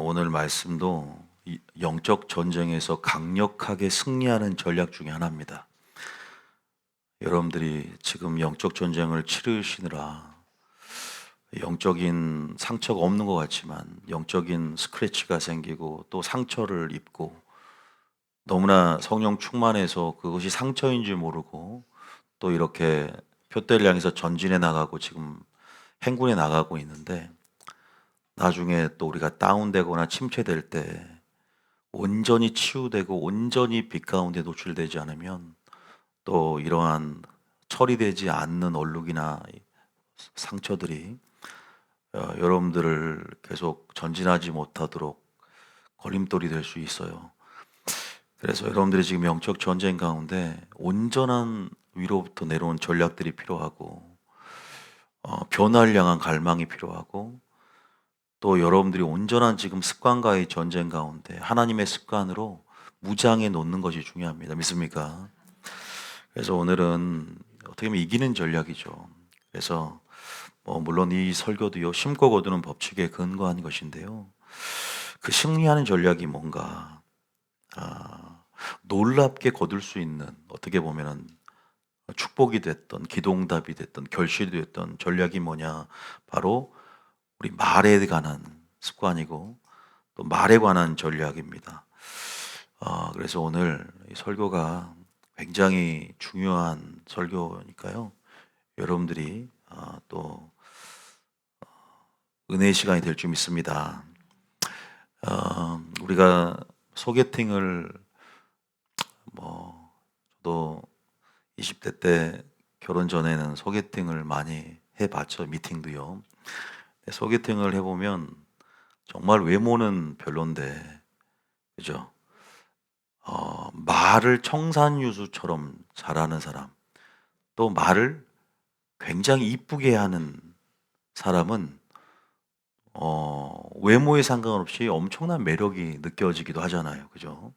오늘 말씀도 영적 전쟁에서 강력하게 승리하는 전략 중에 하나입니다. 여러분들이 지금 영적 전쟁을 치르시느라 영적인 상처가 없는 것 같지만 영적인 스크래치가 생기고 또 상처를 입고 너무나 성령 충만해서 그것이 상처인 줄 모르고 또 이렇게 표대를 향해서 전진해 나가고 지금 행군해 나가고 있는데, 나중에 또 우리가 다운되거나 침체될 때 온전히 치유되고 온전히 빛 가운데 노출되지 않으면 또 이러한 처리되지 않는 얼룩이나 상처들이 여러분들을 계속 전진하지 못하도록 걸림돌이 될 수 있어요. 그래서 여러분들이 지금 영적 전쟁 가운데 온전한 위로부터 내려온 전략들이 필요하고, 변화를 향한 갈망이 필요하고, 또 여러분들이 온전한 지금 습관과의 전쟁 가운데 하나님의 습관으로 무장해 놓는 것이 중요합니다. 믿습니까? 그래서 오늘은 어떻게 보면 이기는 전략이죠. 그래서 물론 이 설교도요, 심고 거두는 법칙에 근거한 것인데요. 그 승리하는 전략이 뭔가, 놀랍게 거둘 수 있는, 어떻게 보면은 축복이 됐던, 기도응답이 됐던, 결실이 됐던 전략이 뭐냐? 바로 우리 말에 관한 습관이고 또 말에 관한 전략입니다. 그래서 오늘 이 설교가 굉장히 중요한 설교니까요. 여러분들이 또 은혜의 시간이 될 줄 믿습니다. 우리가 소개팅을 저도 20대 때 결혼 전에는 소개팅을 많이 해봤죠. 미팅도요. 소개팅을 해보면 정말 외모는 별론데, 그죠? 말을 청산유수처럼 잘하는 사람, 또 말을 굉장히 이쁘게 하는 사람은 외모에 상관없이 엄청난 매력이 느껴지기도 하잖아요. 그죠?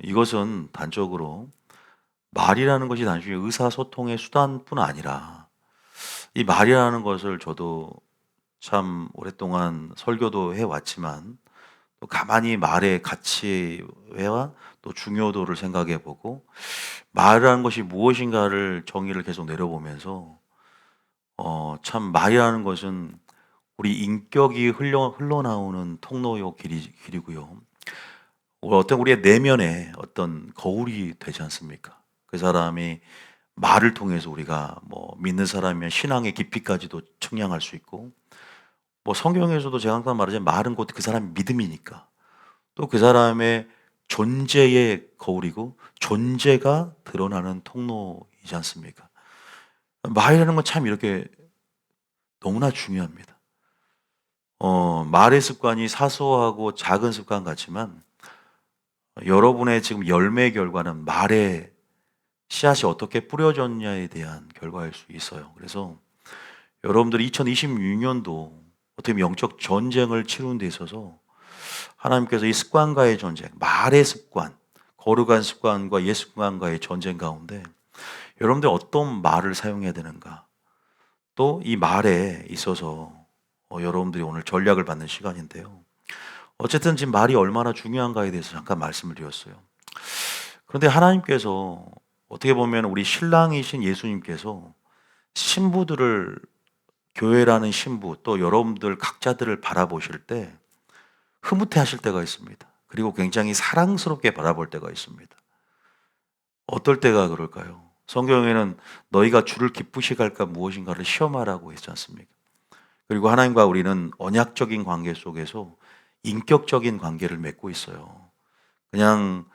이것은 단적으로 말이라는 것이 단순히 의사소통의 수단뿐 아니라, 이 말이라는 것을 저도 참 오랫동안 설교도 해왔지만 또 가만히 말의 가치와 또 중요도를 생각해 보고 말이라는 것이 무엇인가를 정의를 계속 내려보면서 참 말이라는 것은 우리 인격이 흘러나오는 통로요 길이고요. 어떤 우리의 내면에 어떤 거울이 되지 않습니까? 그 사람이 말을 통해서 우리가 믿는 사람이면 신앙의 깊이까지도 측량할 수 있고, 성경에서도 제가 항상 말하자면 말은 곧 그 사람의 믿음이니까 또 그 사람의 존재의 거울이고 존재가 드러나는 통로이지 않습니까? 말이라는 건 참 이렇게 너무나 중요합니다. 말의 습관이 사소하고 작은 습관 같지만 여러분의 지금 열매 결과는 말의 씨앗이 어떻게 뿌려졌냐에 대한 결과일 수 있어요. 그래서 여러분들이 2026년도 어떻게 보면 영적 전쟁을 치르는 데 있어서 하나님께서 이 습관과의 전쟁, 말의 습관, 거룩한 습관과 옛 습관과의 전쟁 가운데 여러분들 어떤 말을 사용해야 되는가, 또 이 말에 있어서 여러분들이 오늘 전략을 받는 시간인데요. 어쨌든 지금 말이 얼마나 중요한가에 대해서 잠깐 말씀을 드렸어요. 그런데 하나님께서 어떻게 보면 우리 신랑이신 예수님께서 신부들을, 교회라는 신부 또 여러분들 각자들을 바라보실 때 흐뭇해 하실 때가 있습니다. 그리고 굉장히 사랑스럽게 바라볼 때가 있습니다. 어떨 때가 그럴까요? 성경에는 너희가 주를 기쁘시게 할까 무엇인가를 시험하라고 했지 않습니까? 그리고 하나님과 우리는 언약적인 관계 속에서 인격적인 관계를 맺고 있어요. 그냥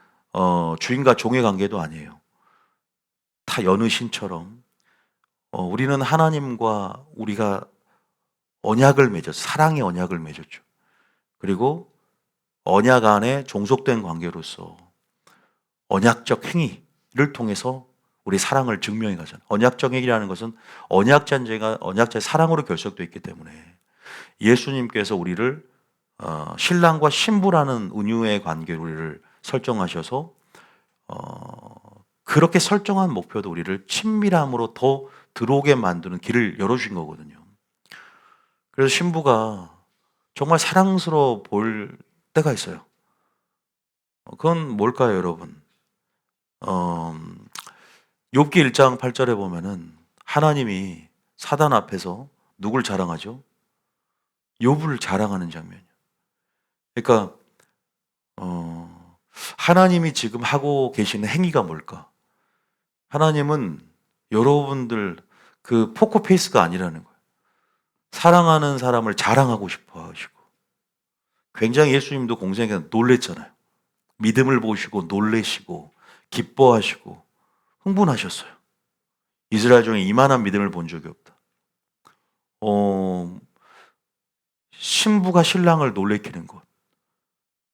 주인과 종의 관계도 아니에요. 다 여느 신처럼 우리는 하나님과 우리가 언약을 맺었죠. 사랑의 언약을 맺었죠. 그리고 언약 안에 종속된 관계로서 언약적 행위를 통해서 우리 사랑을 증명해 가잖아요. 언약적 행위라는 것은 언약자의 사랑으로 결속되어 있기 때문에 예수님께서 우리를 신랑과 신부라는 은유의 관계로 우리를 설정하셔서 그렇게 설정한 목표도 우리를 친밀함으로 더 들어오게 만드는 길을 열어주신 거거든요. 그래서 신부가 정말 사랑스러워 보일 때가 있어요. 그건 뭘까요, 여러분? 어, 욥기 1장 8절에 보면은 하나님이 사단 앞에서 누굴 자랑하죠? 욥을 자랑하는 장면이에요. 그러니까 하나님이 지금 하고 계시는 행위가 뭘까? 하나님은 여러분들 그 포커페이스가 아니라는 거예요. 사랑하는 사람을 자랑하고 싶어 하시고, 굉장히 예수님도 공생에 놀랬잖아요. 믿음을 보시고 놀래시고 기뻐하시고 흥분하셨어요. 이스라엘 중에 이만한 믿음을 본 적이 없다. 어, 신부가 신랑을 놀래키는 것,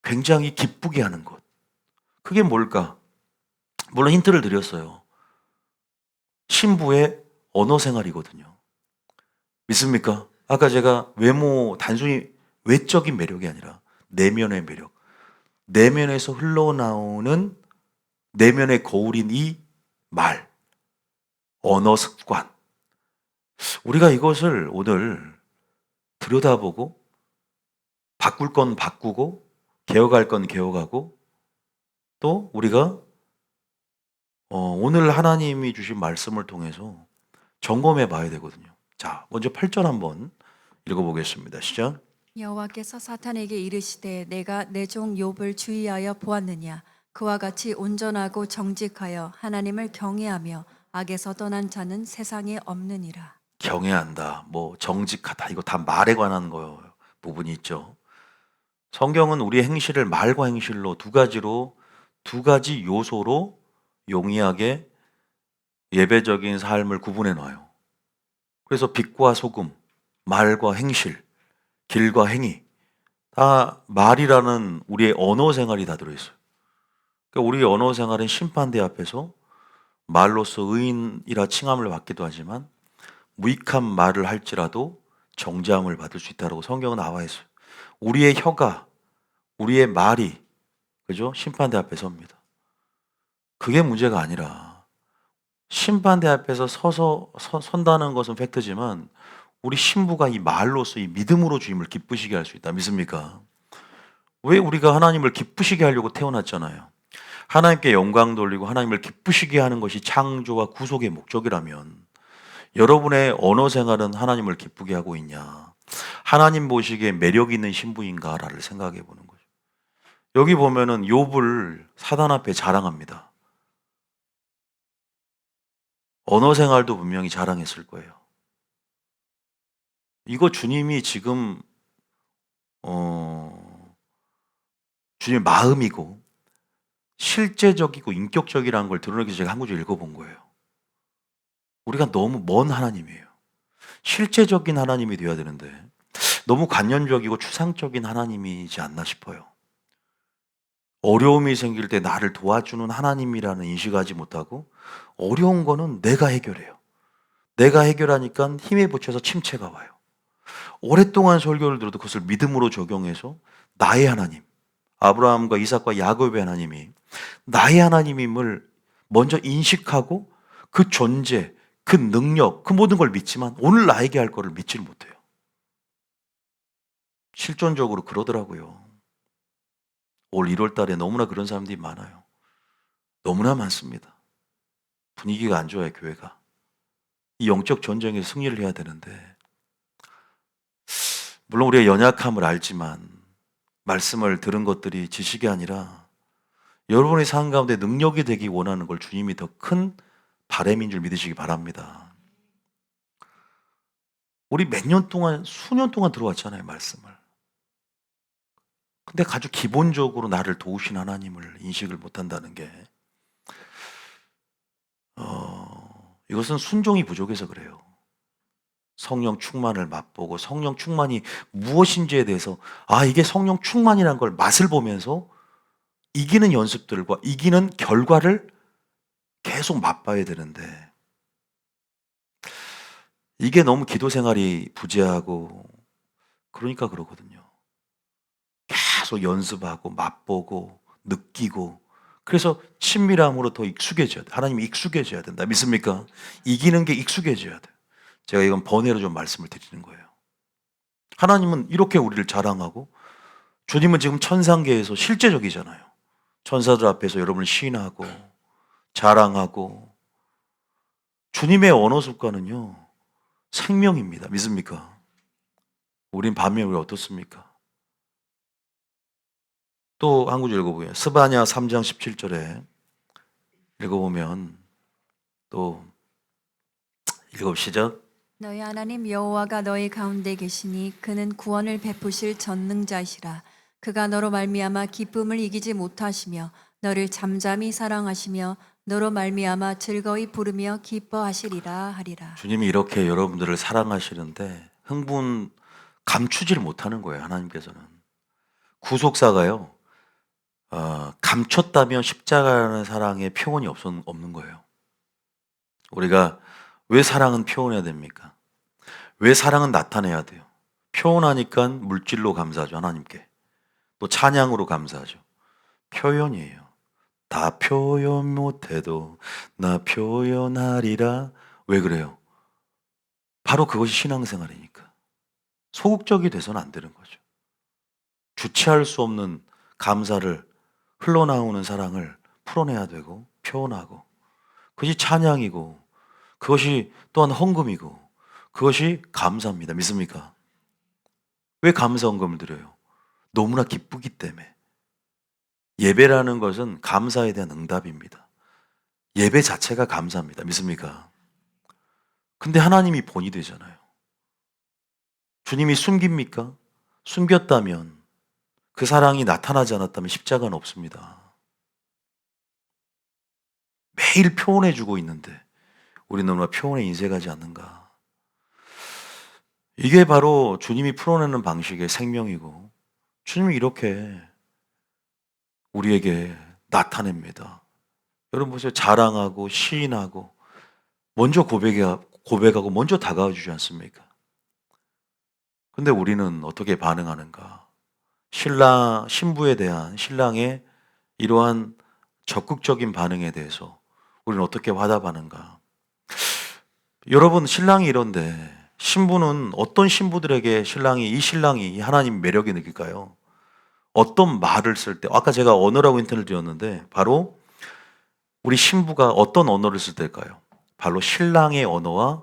굉장히 기쁘게 하는 것. 그게 뭘까? 물론 힌트를 드렸어요. 신부의 언어 생활이거든요. 믿습니까? 아까 제가 외모, 단순히 외적인 매력이 아니라 내면의 매력, 내면에서 흘러나오는 내면의 거울인 이 말, 언어 습관. 우리가 이것을 오늘 들여다보고 바꿀 건 바꾸고 개혁할 건 개혁하고 또 우리가 오늘 하나님이 주신 말씀을 통해서 점검해 봐야 되거든요. 자, 먼저 8절 한번 읽어보겠습니다. 시작. 여호와께서 사탄에게 이르시되 내가 내 종 욥을 주의하여 보았느냐 그와 같이 온전하고 정직하여 하나님을 경외하며 악에서 떠난 자는 세상에 없느니라. 경외한다, 뭐 정직하다, 이거 다 말에 관한 거 부분이 있죠. 성경은 우리의 행실을 말과 행실로 두 가지 요소로 용이하게 예배적인 삶을 구분해 놔요. 그래서 빛과 소금, 말과 행실, 길과 행위, 다 말이라는 우리의 언어 생활이 다 들어있어요. 그러니까 우리의 언어 생활은 심판대 앞에서 말로서 의인이라 칭함을 받기도 하지만 무익한 말을 할지라도 정죄함을 받을 수 있다고 성경은 나와 있어요. 우리의 혀가, 우리의 말이, 그죠? 심판대 앞에 섭니다. 그게 문제가 아니라 심판대 앞에서 선다는 것은 팩트지만 우리 신부가 이 말로서 이 믿음으로 주님을 기쁘시게 할 수 있다. 믿습니까? 왜 우리가 하나님을 기쁘시게 하려고 태어났잖아요. 하나님께 영광 돌리고 하나님을 기쁘시게 하는 것이 창조와 구속의 목적이라면 여러분의 언어 생활은 하나님을 기쁘게 하고 있냐? 하나님 보시기에 매력 있는 신부인가를 생각해 보는 거죠. 여기 보면은 욥을 사단 앞에 자랑합니다. 언어 생활도 분명히 자랑했을 거예요. 이거 주님이 지금 주님의 마음이고 실제적이고 인격적이라는 걸 드러내기 위해서 제가 한 구절 읽어본 거예요. 우리가 너무 먼 하나님이에요. 실제적인 하나님이 되어야 되는데 너무 관념적이고 추상적인 하나님이지 않나 싶어요. 어려움이 생길 때 나를 도와주는 하나님이라는 인식하지 못하고 어려운 거는 내가 해결해요. 내가 해결하니까 힘에 부쳐서 침체가 와요. 오랫동안 설교를 들어도 그것을 믿음으로 적용해서 나의 하나님, 아브라함과 이삭과 야곱의 하나님이 나의 하나님임을 먼저 인식하고 그 존재, 그 능력, 그 모든 걸 믿지만 오늘 나에게 할 거를 믿지를 못해요. 실존적으로 그러더라고요. 올 1월 달에 너무나 그런 사람들이 많아요. 너무나 많습니다. 분위기가 안 좋아요, 교회가. 이 영적 전쟁에 승리를 해야 되는데 물론 우리가 연약함을 알지만 말씀을 들은 것들이 지식이 아니라 여러분의 삶 가운데 능력이 되기 원하는 걸 주님이 더 큰 바람인 줄 믿으시기 바랍니다. 우리 몇 년 동안, 수년 동안 들어왔잖아요, 말씀을. 근데 아주 기본적으로 나를 도우신 하나님을 인식을 못한다는 게 이것은 순종이 부족해서 그래요. 성령 충만을 맛보고 성령 충만이 무엇인지에 대해서 이게 성령 충만이라는 걸 맛을 보면서 이기는 연습들과 이기는 결과를 계속 맛봐야 되는데 이게 너무 기도 생활이 부재하고 그러니까 그러거든요. 계속 연습하고 맛보고 느끼고 그래서 친밀함으로 더 익숙해져야 돼. 하나님이 익숙해져야 된다. 믿습니까? 이기는 게 익숙해져야 돼. 제가 이건 번외로 좀 말씀을 드리는 거예요. 하나님은 이렇게 우리를 자랑하고 주님은 지금 천상계에서 실제적이잖아요. 천사들 앞에서 여러분을 시인하고 자랑하고 주님의 언어 습관은요 생명입니다. 믿습니까? 우린 반면 우리 어떻습니까? 또 한 구절 읽어보게요. 스바냐 3장 17절에 읽어보면 또 읽읍시죠. 너희 하나님 여호와가 너희 가운데 계시니 그는 구원을 베푸실 전능자시라. 그가 너로 말미암아 기쁨을 이기지 못하시며 너를 잠잠히 사랑하시며 너로 말미암아 즐거이 부르며 기뻐하시리라 하리라. 주님이 이렇게 여러분들을 사랑하시는데 흥분 감추지를 못하는 거예요. 하나님께서는 구속사가요 감췄다면 십자가라는 사랑의 표현이 없는 거예요. 우리가 왜 사랑은 표현해야 됩니까? 왜 사랑은 나타내야 돼요? 표현하니까 물질로 감사하죠. 하나님께. 또 찬양으로 감사하죠. 표현이에요. 다 표현 못해도 나 표현하리라. 왜 그래요? 바로 그것이 신앙생활이니까. 소극적이 돼서는 안 되는 거죠. 주체할 수 없는 감사를 흘러나오는 사랑을 풀어내야 되고 표현하고 그것이 찬양이고 그것이 또한 헌금이고 그것이 감사입니다. 믿습니까? 왜 감사 헌금을 드려요? 너무나 기쁘기 때문에. 예배라는 것은 감사에 대한 응답입니다. 예배 자체가 감사입니다. 믿습니까? 근데 하나님이 본이 되잖아요. 주님이 숨깁니까? 숨겼다면 그 사랑이 나타나지 않았다면 십자가는 없습니다. 매일 표현해주고 있는데 우리 너무나 표현에 인색하지 않는가. 이게 바로 주님이 풀어내는 방식의 생명이고 주님이 이렇게 우리에게 나타냅니다. 여러분 보세요. 자랑하고 시인하고 먼저 고백하고 먼저 다가와 주지 않습니까? 근데 우리는 어떻게 반응하는가? 신부에 대한 신랑의 이러한 적극적인 반응에 대해서 우리는 어떻게 화답하는가? 여러분 신랑이 이런데 신부는 어떤 신부들에게 이 신랑이 하나님 매력이 느낄까요? 어떤 말을 쓸 때, 아까 제가 언어라고 힌트를 드렸는데 바로 우리 신부가 어떤 언어를 쓸 때일까요? 바로 신랑의 언어와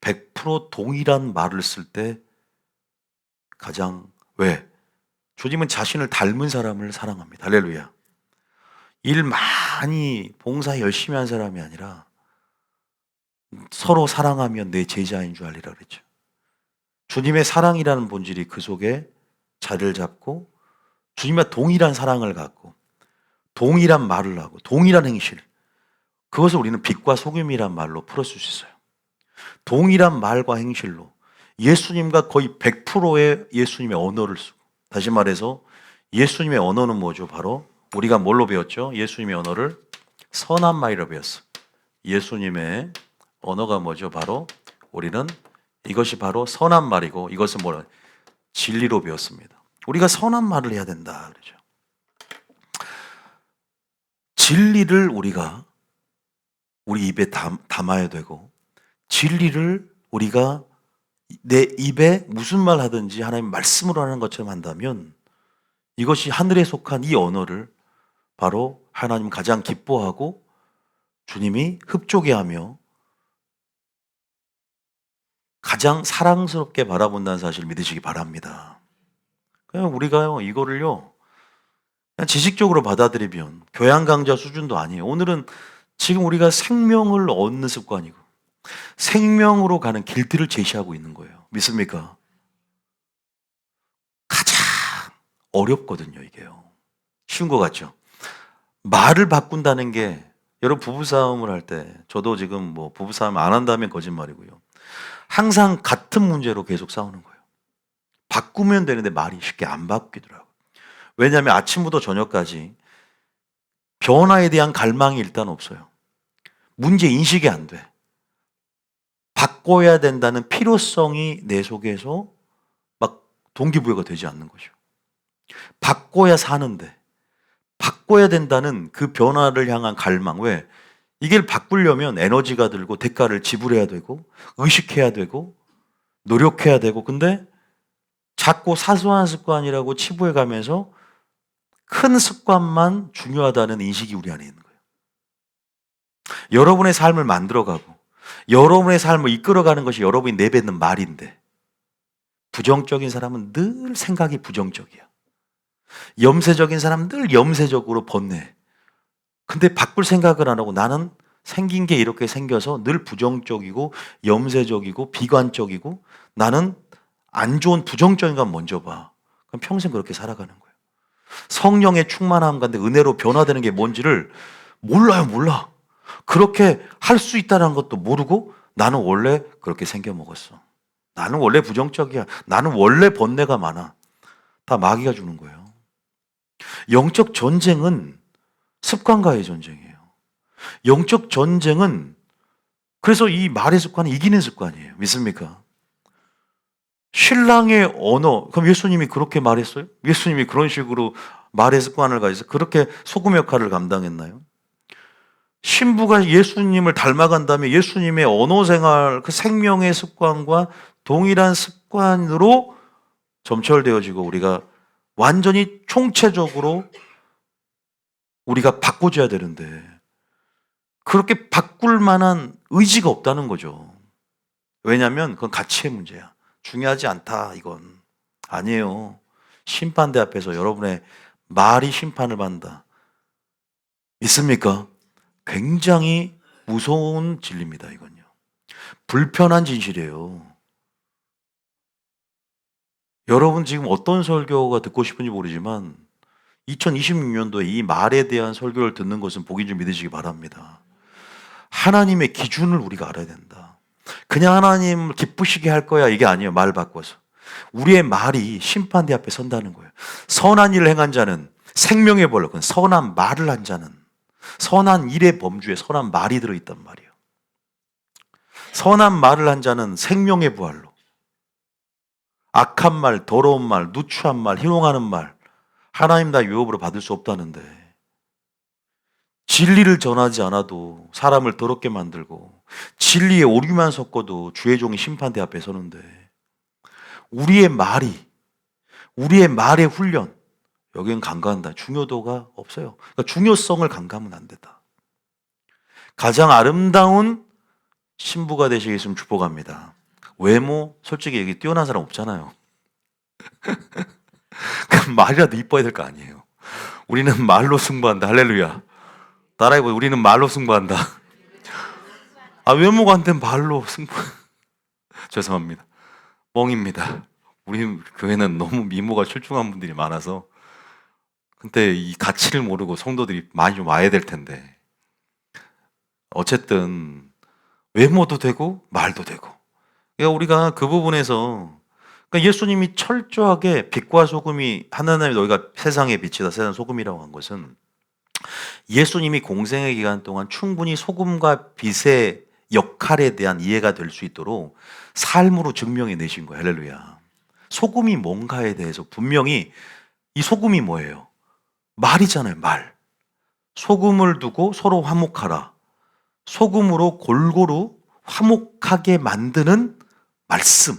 100% 동일한 말을 쓸 때 가장 왜? 주님은 자신을 닮은 사람을 사랑합니다. 할렐루야. 일 많이 봉사 열심히 한 사람이 아니라 서로 사랑하면 내 제자인 줄 알리라 그랬죠. 주님의 사랑이라는 본질이 그 속에 자리를 잡고 주님과 동일한 사랑을 갖고 동일한 말을 하고 동일한 행실 그것을 우리는 빛과 소금이란 말로 풀어줄 수 있어요. 동일한 말과 행실로 예수님과 거의 100%의 예수님의 언어를 쓰고 다시 말해서 예수님의 언어는 뭐죠? 바로 우리가 뭘로 배웠죠? 예수님의 언어를 선한 말이라고 배웠어. 예수님의 언어가 뭐죠? 바로 우리는 이것이 바로 선한 말이고 이것은 뭐라 진리로 배웠습니다. 우리가 선한 말을 해야 된다 그러죠. 진리를 우리가 우리 입에 담아야 되고 진리를 우리가 내 입에 무슨 말 하든지 하나님 말씀으로 하는 것처럼 한다면 이것이 하늘에 속한 이 언어를 바로 하나님 가장 기뻐하고 주님이 흡족해하며 가장 사랑스럽게 바라본다는 사실을 믿으시기 바랍니다. 그냥 우리가요 이거를요 그냥 지식적으로 받아들이면 교양 강좌 수준도 아니에요. 오늘은 지금 우리가 생명을 얻는 습관이고 생명으로 가는 길들을 제시하고 있는 거예요. 믿습니까? 가장 어렵거든요 이게요. 쉬운 것 같죠? 말을 바꾼다는 게 여러분 부부싸움을 할 때 저도 지금 뭐 부부싸움 안 한다면 거짓말이고요. 항상 같은 문제로 계속 싸우는 거예요. 바꾸면 되는데 말이 쉽게 안 바뀌더라고요. 왜냐하면 아침부터 저녁까지 변화에 대한 갈망이 일단 없어요. 문제 인식이 안 돼. 바꿔야 된다는 필요성이 내 속에서 막 동기부여가 되지 않는 거죠. 바꿔야 사는데 바꿔야 된다는 그 변화를 향한 갈망. 왜? 이걸 바꾸려면 에너지가 들고 대가를 지불해야 되고 의식해야 되고 노력해야 되고 근데 작고 사소한 습관이라고 치부해 가면서 큰 습관만 중요하다는 인식이 우리 안에 있는 거예요. 여러분의 삶을 만들어가고 여러분의 삶을 이끌어가는 것이 여러분이 내뱉는 말인데 부정적인 사람은 늘 생각이 부정적이야. 염세적인 사람은 늘 염세적으로 번뇌. 근데 바꿀 생각을 안 하고 나는 생긴 게 이렇게 생겨서 늘 부정적이고 염세적이고 비관적이고 나는 안 좋은 부정적인 것 먼저 봐. 그럼 평생 그렇게 살아가는 거예요. 성령의 충만함 가운데 은혜로 변화되는 게 뭔지를 몰라. 그렇게 할 수 있다는 것도 모르고 나는 원래 그렇게 생겨 먹었어. 나는 원래 부정적이야. 나는 원래 번뇌가 많아. 다 마귀가 주는 거예요. 영적 전쟁은 습관과의 전쟁이에요. 영적 전쟁은 그래서 이 말의 습관은 이기는 습관이에요. 믿습니까? 신랑의 언어, 그럼 예수님이 그렇게 말했어요? 예수님이 그런 식으로 말의 습관을 가지고 그렇게 소금 역할을 감당했나요? 신부가 예수님을 닮아간 다음에 예수님의 언어 생활, 그 생명의 습관과 동일한 습관으로 점철되어지고 우리가 완전히 총체적으로 우리가 바꿔줘야 되는데 그렇게 바꿀 만한 의지가 없다는 거죠. 왜냐하면 그건 가치의 문제야. 중요하지 않다 이건. 아니에요. 심판대 앞에서 여러분의 말이 심판을 받는다. 있습니까? 굉장히 무서운 진리입니다 이건요. 불편한 진실이에요. 여러분 지금 어떤 설교가 듣고 싶은지 모르지만 2026년도에 이 말에 대한 설교를 듣는 것은 복인 줄 믿으시기 바랍니다. 하나님의 기준을 우리가 알아야 된다. 그냥 하나님을 기쁘시게 할 거야 이게 아니에요. 말 바꿔서. 우리의 말이 심판대 앞에 선다는 거예요. 선한 일을 행한 자는 생명의 벌로, 선한 말을 한 자는 선한 일의 범주에 선한 말이 들어있단 말이에요. 선한 말을 한 자는 생명의 부활로 악한 말, 더러운 말, 누추한 말, 희롱하는 말 하나님 다 유업으로 받을 수 없다는데 진리를 전하지 않아도 사람을 더럽게 만들고 진리에 오류만 섞어도 주의 종이 심판대 앞에 서는데 우리의 말의 훈련 여기는 간과한다. 중요도가 없어요. 그러니까 중요성을 간과하면 안 된다. 가장 아름다운 신부가 되시겠으면 축복합니다. 외모 솔직히 여기 뛰어난 사람 없잖아요. 그럼 말이라도 이뻐야 될 거 아니에요. 우리는 말로 승부한다. 할렐루야. 따라해보세요. 우리는 말로 승부한다. 외모가 안 된 말로 승부. 죄송합니다. 뻥입니다. 우리 교회는 너무 미모가 출중한 분들이 많아서 근데 이 가치를 모르고 성도들이 많이 좀 와야 될 텐데 어쨌든 외모도 되고 말도 되고 그러니까 우리가 그 부분에서 그러니까 예수님이 철저하게 빛과 소금이 하나님의 너희가 세상의 빛이다 세상 소금이라고 한 것은 예수님이 공생의 기간 동안 충분히 소금과 빛의 역할에 대한 이해가 될 수 있도록 삶으로 증명해 내신 거예요. 할렐루야. 소금이 뭔가에 대해서 분명히 이 소금이 뭐예요? 말이잖아요. 말. 소금을 두고 서로 화목하라. 소금으로 골고루 화목하게 만드는 말씀.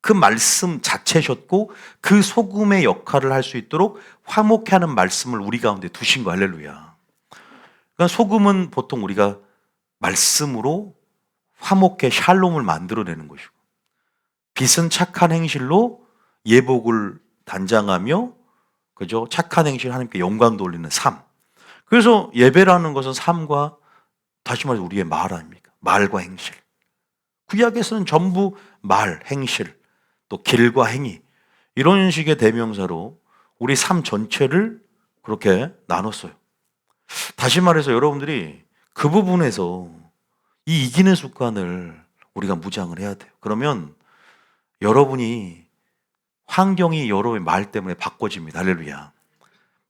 그 말씀 자체셨고 그 소금의 역할을 할 수 있도록 화목해 하는 말씀을 우리 가운데 두신 거 할렐루야. 그러니까 소금은 보통 우리가 말씀으로 화목해 샬롬을 만들어내는 것이고 빛은 착한 행실로 예복을 단장하며 그죠? 착한 행실 하나님께 영광 돌리는 삶. 그래서 예배라는 것은 삶과 다시 말해서 우리의 말 아닙니까? 말과 행실. 구약에서는 전부 말, 행실, 또 길과 행위 이런 식의 대명사로 우리 삶 전체를 그렇게 나눴어요. 다시 말해서 여러분들이 그 부분에서 이 이기는 습관을 우리가 무장을 해야 돼요. 그러면 여러분이 환경이 여러분의 말 때문에 바꿔집니다. 할렐루야.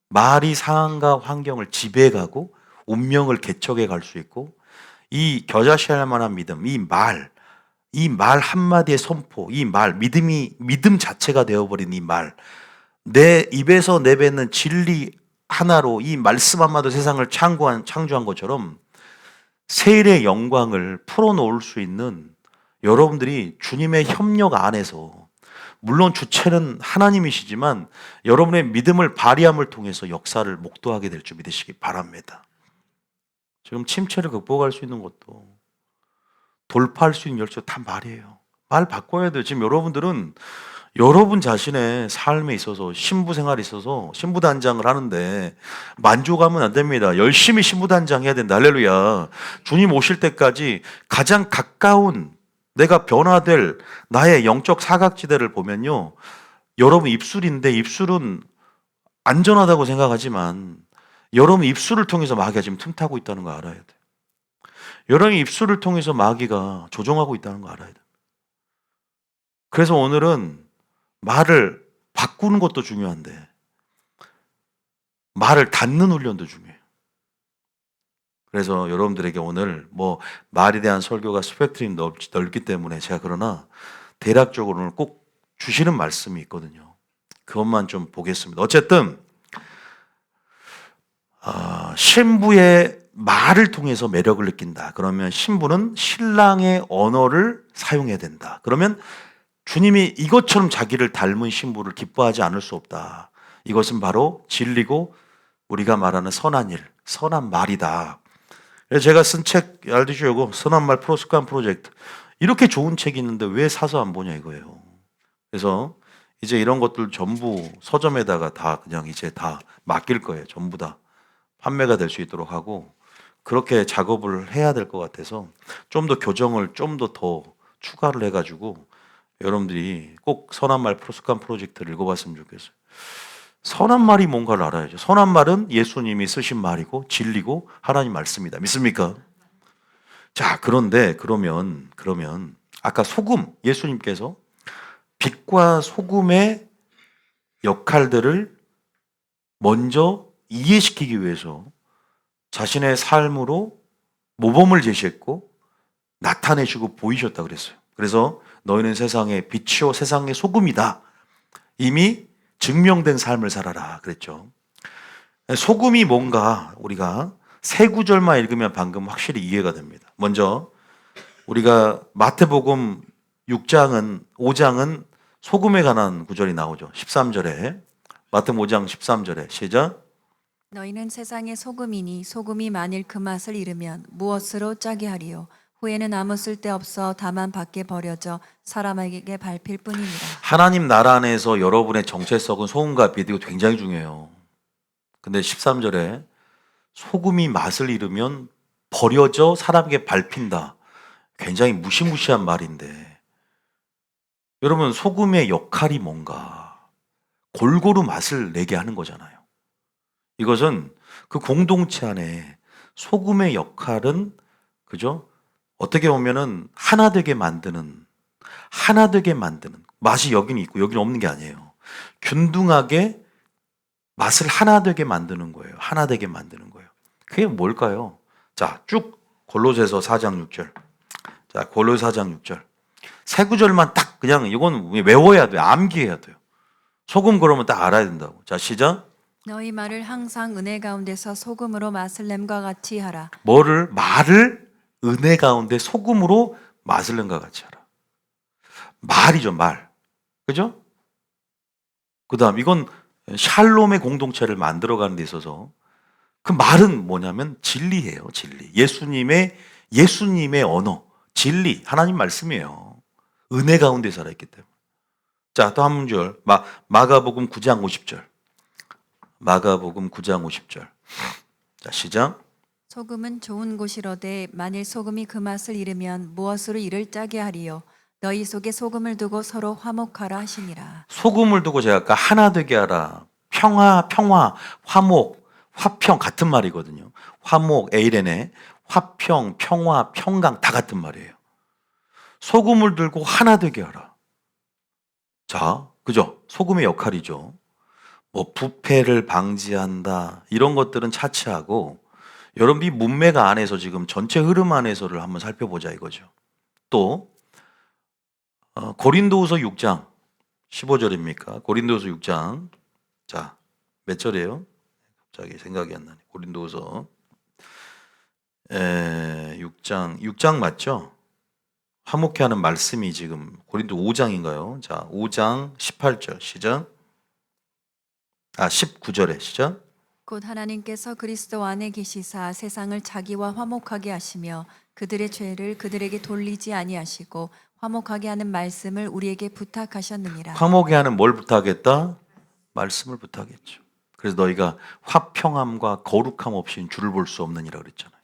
말이 상황과 환경을 지배해가고 운명을 개척해 갈 수 있고 이 겨자씨할 만한 믿음, 이 말 한마디의 선포, 이 말, 믿음 자체가 되어버린 이 말, 내 입에서 내뱉는 진리 하나로 이 말씀 한마디로 세상을 창조한 것처럼 세일의 영광을 풀어놓을 수 있는 여러분들이 주님의 협력 안에서 물론 주체는 하나님이시지만 여러분의 믿음을 발휘함을 통해서 역사를 목도하게 될 줄 믿으시기 바랍니다. 지금 침체를 극복할 수 있는 것도 돌파할 수 있는 열쇠 다 말이에요. 말 바꿔야 돼요. 지금 여러분들은 여러분 자신의 삶에 있어서 신부 생활에 있어서 신부단장을 하는데 만족하면 안 됩니다. 열심히 신부단장 해야 된다. 할렐루야. 주님 오실 때까지 가장 가까운 내가 변화될 나의 영적 사각지대를 보면요. 여러분 입술인데 입술은 안전하다고 생각하지만 여러분 입술을 통해서 마귀가 지금 틈타고 있다는 거 알아야 돼요. 여러분 입술을 통해서 마귀가 조종하고 있다는 거 알아야 돼요. 그래서 오늘은 말을 바꾸는 것도 중요한데 말을 닫는 훈련도 중요해요. 그래서 여러분들에게 오늘 뭐 말에 대한 설교가 스펙트럼이 넓기 때문에 제가 그러나 대략적으로는 꼭 주시는 말씀이 있거든요. 그것만 좀 보겠습니다. 어쨌든 신부의 말을 통해서 매력을 느낀다. 그러면 신부는 신랑의 언어를 사용해야 된다. 그러면 주님이 이것처럼 자기를 닮은 신부를 기뻐하지 않을 수 없다. 이것은 바로 진리고 우리가 말하는 선한 일, 선한 말이다. 그래서 제가 쓴 책 알듯이 요거 선한 말 프로스칸 프로젝트 이렇게 좋은 책이 있는데 왜 사서 안 보냐 이거예요. 그래서 이제 이런 것들 전부 서점에다가 다 그냥 이제 다 맡길 거예요. 전부 다 판매가 될 수 있도록 하고 그렇게 작업을 해야 될 것 같아서 좀 더 교정을 좀 더 추가를 해가지고 여러분들이 꼭 선한 말 프로스칸 프로젝트를 읽어봤으면 좋겠어요. 선한 말이 뭔가를 알아야죠. 선한 말은 예수님이 쓰신 말이고 진리고 하나님 말씀이다. 믿습니까? 자, 그런데 그러면 아까 소금 예수님께서 빛과 소금의 역할들을 먼저 이해시키기 위해서 자신의 삶으로 모범을 제시했고 나타내시고 보이셨다 그랬어요. 그래서 너희는 세상의 빛이요 세상의 소금이다. 이미 증명된 삶을 살아라 그랬죠. 소금이 뭔가 우리가 세 구절만 읽으면 방금 확실히 이해가 됩니다. 먼저 우리가 마태복음 5장은 소금에 관한 구절이 나오죠. 13절에 마태복음 5장 13절에 시작. 너희는 세상의 소금이니 소금이 만일 그 맛을 잃으면 무엇으로 짜게 하리요. 후에는 아무 쓸데없어 다만 밖에 버려져 사람에게 밟힐 뿐입니다. 하나님 나라 안에서 여러분의 정체성은 소금과 빛, 이거 굉장히 중요해요. 근데 13절에 소금이 맛을 잃으면 버려져 사람에게 밟힌다. 굉장히 무시무시한 말인데 여러분 소금의 역할이 뭔가 골고루 맛을 내게 하는 거잖아요. 이것은 그 공동체 안에 소금의 역할은 그죠? 어떻게 보면은 하나 되게 만드는 맛이 여기는 있고 여기는 없는 게 아니에요. 균등하게 맛을 하나 되게 만드는 거예요. 하나 되게 만드는 거예요. 그게 뭘까요? 자, 쭉 골로새서 4장 6절. 자, 골로새 4장 6절. 세 구절만 딱 그냥 이건 외워야 돼요. 암기해야 돼요. 소금 그러면 딱 알아야 된다고. 자, 시작. 너희 말을 항상 은혜 가운데서 소금으로 맛을 냄과 같이 하라. 말을 은혜 가운데 소금으로 맛을 낸과 같이 하라. 말이죠, 말. 그죠? 그 다음, 이건 샬롬의 공동체를 만들어가는 데 있어서 그 말은 뭐냐면 진리예요, 진리. 예수님의 언어, 진리, 하나님 말씀이에요. 은혜 가운데 살아있기 때문에. 자, 또 한 문절. 마가복음 9장 50절. 마가복음 9장 50절. 자, 시작. 소금은 좋은 곳이로되 만일 소금이 그 맛을 잃으면 무엇으로 이를 짜게 하리요. 너희 속에 소금을 두고 서로 화목하라 하시니라. 소금을 두고 제가 아까 하나 되게 하라. 평화, 화목, 화평 같은 말이거든요. 화목, 에이레네, 화평, 평화, 평강 다 같은 말이에요. 소금을 들고 하나 되게 하라. 자, 그죠? 소금의 역할이죠. 뭐 부패를 방지한다 이런 것들은 차치하고 여러분 이 문맥 안에서 지금 전체 흐름 안에서를 한번 살펴보자 이거죠. 또 고린도후서 6장 15절입니까? 고린도후서 6장 자, 몇 절이에요? 갑자기 생각이 안 나네. 고린도후서 6장 맞죠? 화목해 하는 말씀이 지금 고린도 5장인가요? 자, 5장 18절 시작. 19절에 시작. 곧 하나님께서 그리스도 안에 계시사 세상을 자기와 화목하게 하시며 그들의 죄를 그들에게 돌리지 아니하시고 화목하게 하는 말씀을 우리에게 부탁하셨느니라. 화목해 하는 뭘 부탁했다? 말씀을 부탁했죠. 그래서 너희가 화평함과 거룩함 없이는 주를 볼 수 없느니라 그랬잖아요.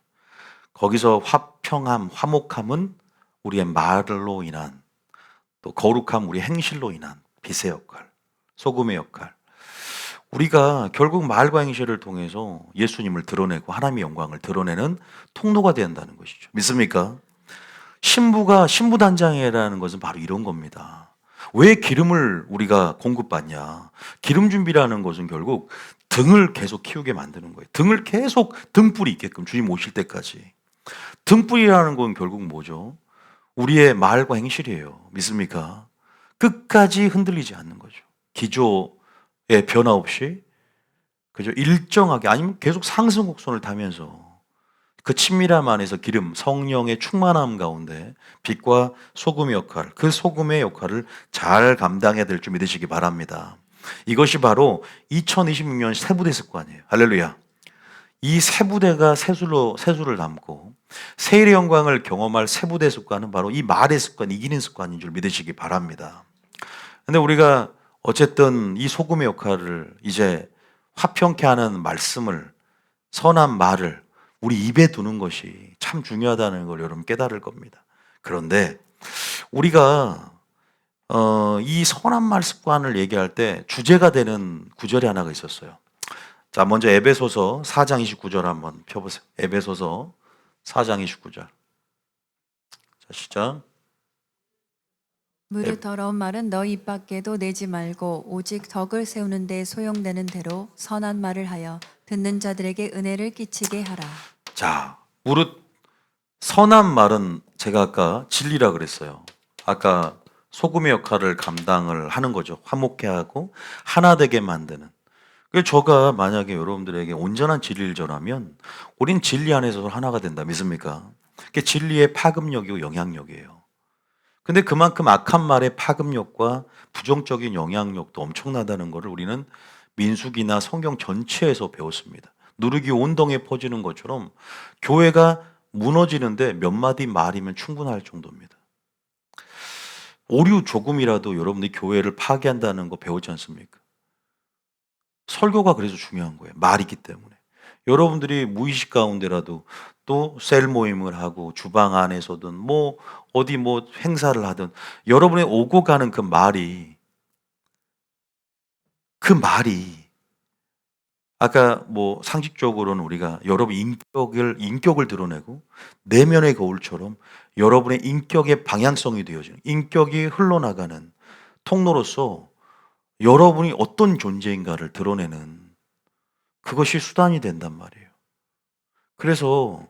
거기서 화평함, 화목함은 우리의 말로 인한, 또 거룩함 우리의 행실로 인한 빛의 역할, 소금의 역할. 우리가 결국 말과 행실을 통해서 예수님을 드러내고 하나님의 영광을 드러내는 통로가 된다는 것이죠. 믿습니까? 신부단장회라는 것은 바로 이런 겁니다. 왜 기름을 우리가 공급받냐? 기름 준비라는 것은 결국 등을 계속 키우게 만드는 거예요. 등을 계속 등불이 있게끔 주님 오실 때까지. 등불이라는 건 결국 뭐죠? 우리의 말과 행실이에요. 믿습니까? 끝까지 흔들리지 않는 거죠. 기조의 변화 없이 그죠? 일정하게 아니면 계속 상승 곡선을 타면서 그 친밀함 안에서 기름, 성령의 충만함 가운데 빛과 소금의 역할, 그 소금의 역할을 잘 감당해야 될 줄 믿으시기 바랍니다. 이것이 바로 2026년 세부대 습관이에요. 할렐루야. 이 세부대가 세수를 담고 세일의 영광을 경험할 세부대 습관은 바로 이 말의 습관, 이기는 습관인 줄 믿으시기 바랍니다. 근데 우리가 어쨌든 이 소금의 역할을 이제 화평케 하는 말씀을, 선한 말을 우리 입에 두는 것이 참 중요하다는 걸 여러분 깨달을 겁니다. 그런데 우리가 이 선한 말 습관을 얘기할 때 주제가 되는 구절이 하나가 있었어요. 자, 먼저 에베소서 4장 29절 한번 펴보세요. 에베소서 4장 29절. 자, 시작. 무릇 더러운 말은 너 입 밖에도 내지 말고 오직 덕을 세우는 데 소용되는 대로 선한 말을 하여 듣는 자들에게 은혜를 끼치게 하라. 자, 무릇 선한 말은 제가 아까 진리라 그랬어요. 아까 소금의 역할을 감당을 하는 거죠. 화목케 하고 하나 되게 만드는. 그래서 저가 만약에 여러분들에게 온전한 진리를 전하면 우린 진리 안에서 하나가 된다. 믿습니까? 그게 진리의 파급력이고 영향력이에요. 근데 그만큼 악한 말의 파급력과 부정적인 영향력도 엄청나다는 것을 우리는 민수기나 성경 전체에서 배웠습니다. 누룩이 온 동에 퍼지는 것처럼 교회가 무너지는데 몇 마디 말이면 충분할 정도입니다. 오류 조금이라도 여러분들이 교회를 파괴한다는 거 배우지 않습니까? 설교가 그래서 중요한 거예요. 말이기 때문에. 여러분들이 무의식 가운데라도 또 셀 모임을 하고 주방 안에서든 뭐 어디 뭐 행사를 하든 여러분의 오고 가는 그 말이 아까 뭐 상식적으로는 우리가 여러분 인격을 드러내고 내면의 거울처럼 여러분의 인격의 방향성이 되어지는 인격이 흘러나가는 통로로서 여러분이 어떤 존재인가를 드러내는 그것이 수단이 된단 말이에요. 그래서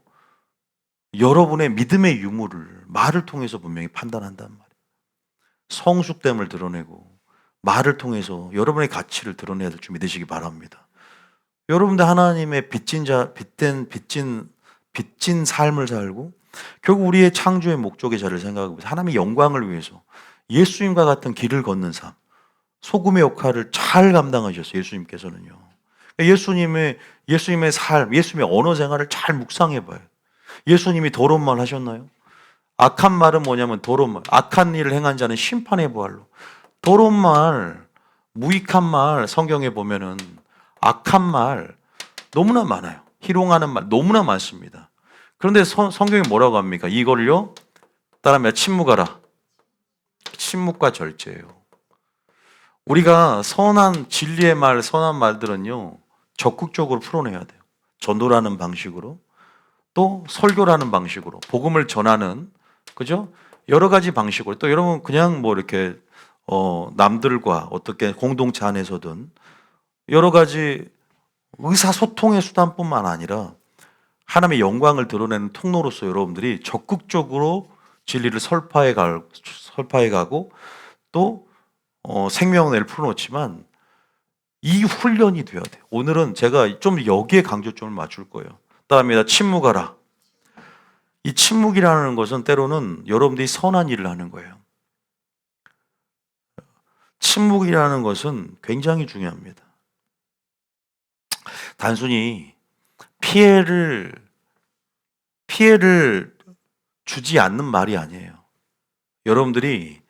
여러분의 믿음의 유무를 말을 통해서 분명히 판단한단 말이에요. 성숙됨을 드러내고 말을 통해서 여러분의 가치를 드러내야 될 줄 믿으시기 바랍니다. 여러분들 하나님의 빚진 삶을 살고 결국 우리의 창조의 목적의 자를 생각하고 하나님의 영광을 위해서 예수님과 같은 길을 걷는 삶, 소금의 역할을 잘 감당하셨어요. 예수님께서는요. 예수님의 삶, 예수님의 언어 생활을 잘 묵상해봐요. 예수님이 더러운 말 하셨나요? 악한 말은 뭐냐면 더러운 말. 악한 일을 행한 자는 심판의 부활로. 더러운 말, 무익한 말 성경에 보면은 악한 말 너무나 많아요. 희롱하는 말 너무나 많습니다. 그런데 성경이 뭐라고 합니까? 이걸요 따라하면 침묵하라. 침묵과 절제예요. 우리가 선한 진리의 말, 선한 말들은요 적극적으로 풀어내야 돼요. 전도라는 방식으로 또 설교라는 방식으로 복음을 전하는 그죠? 여러 가지 방식으로 또 여러분 그냥 뭐 이렇게 남들과 어떻게 공동체 안에서든 여러 가지 의사소통의 수단뿐만 아니라 하나님의 영광을 드러내는 통로로서 여러분들이 적극적으로 진리를 설파해 가고 또 생명을 풀어놓지만 이 훈련이 돼야 돼요. 오늘은 제가 좀 여기에 강조점을 맞출 거예요. 따라합니다. 침묵하라. 이 침묵이라는 것은 때로는 여러분들이 선한 일을 하는 거예요. 침묵이라는 것은 굉장히 중요합니다. 단순히 피해를 주지 않는 말이 아니에요. 여러분들이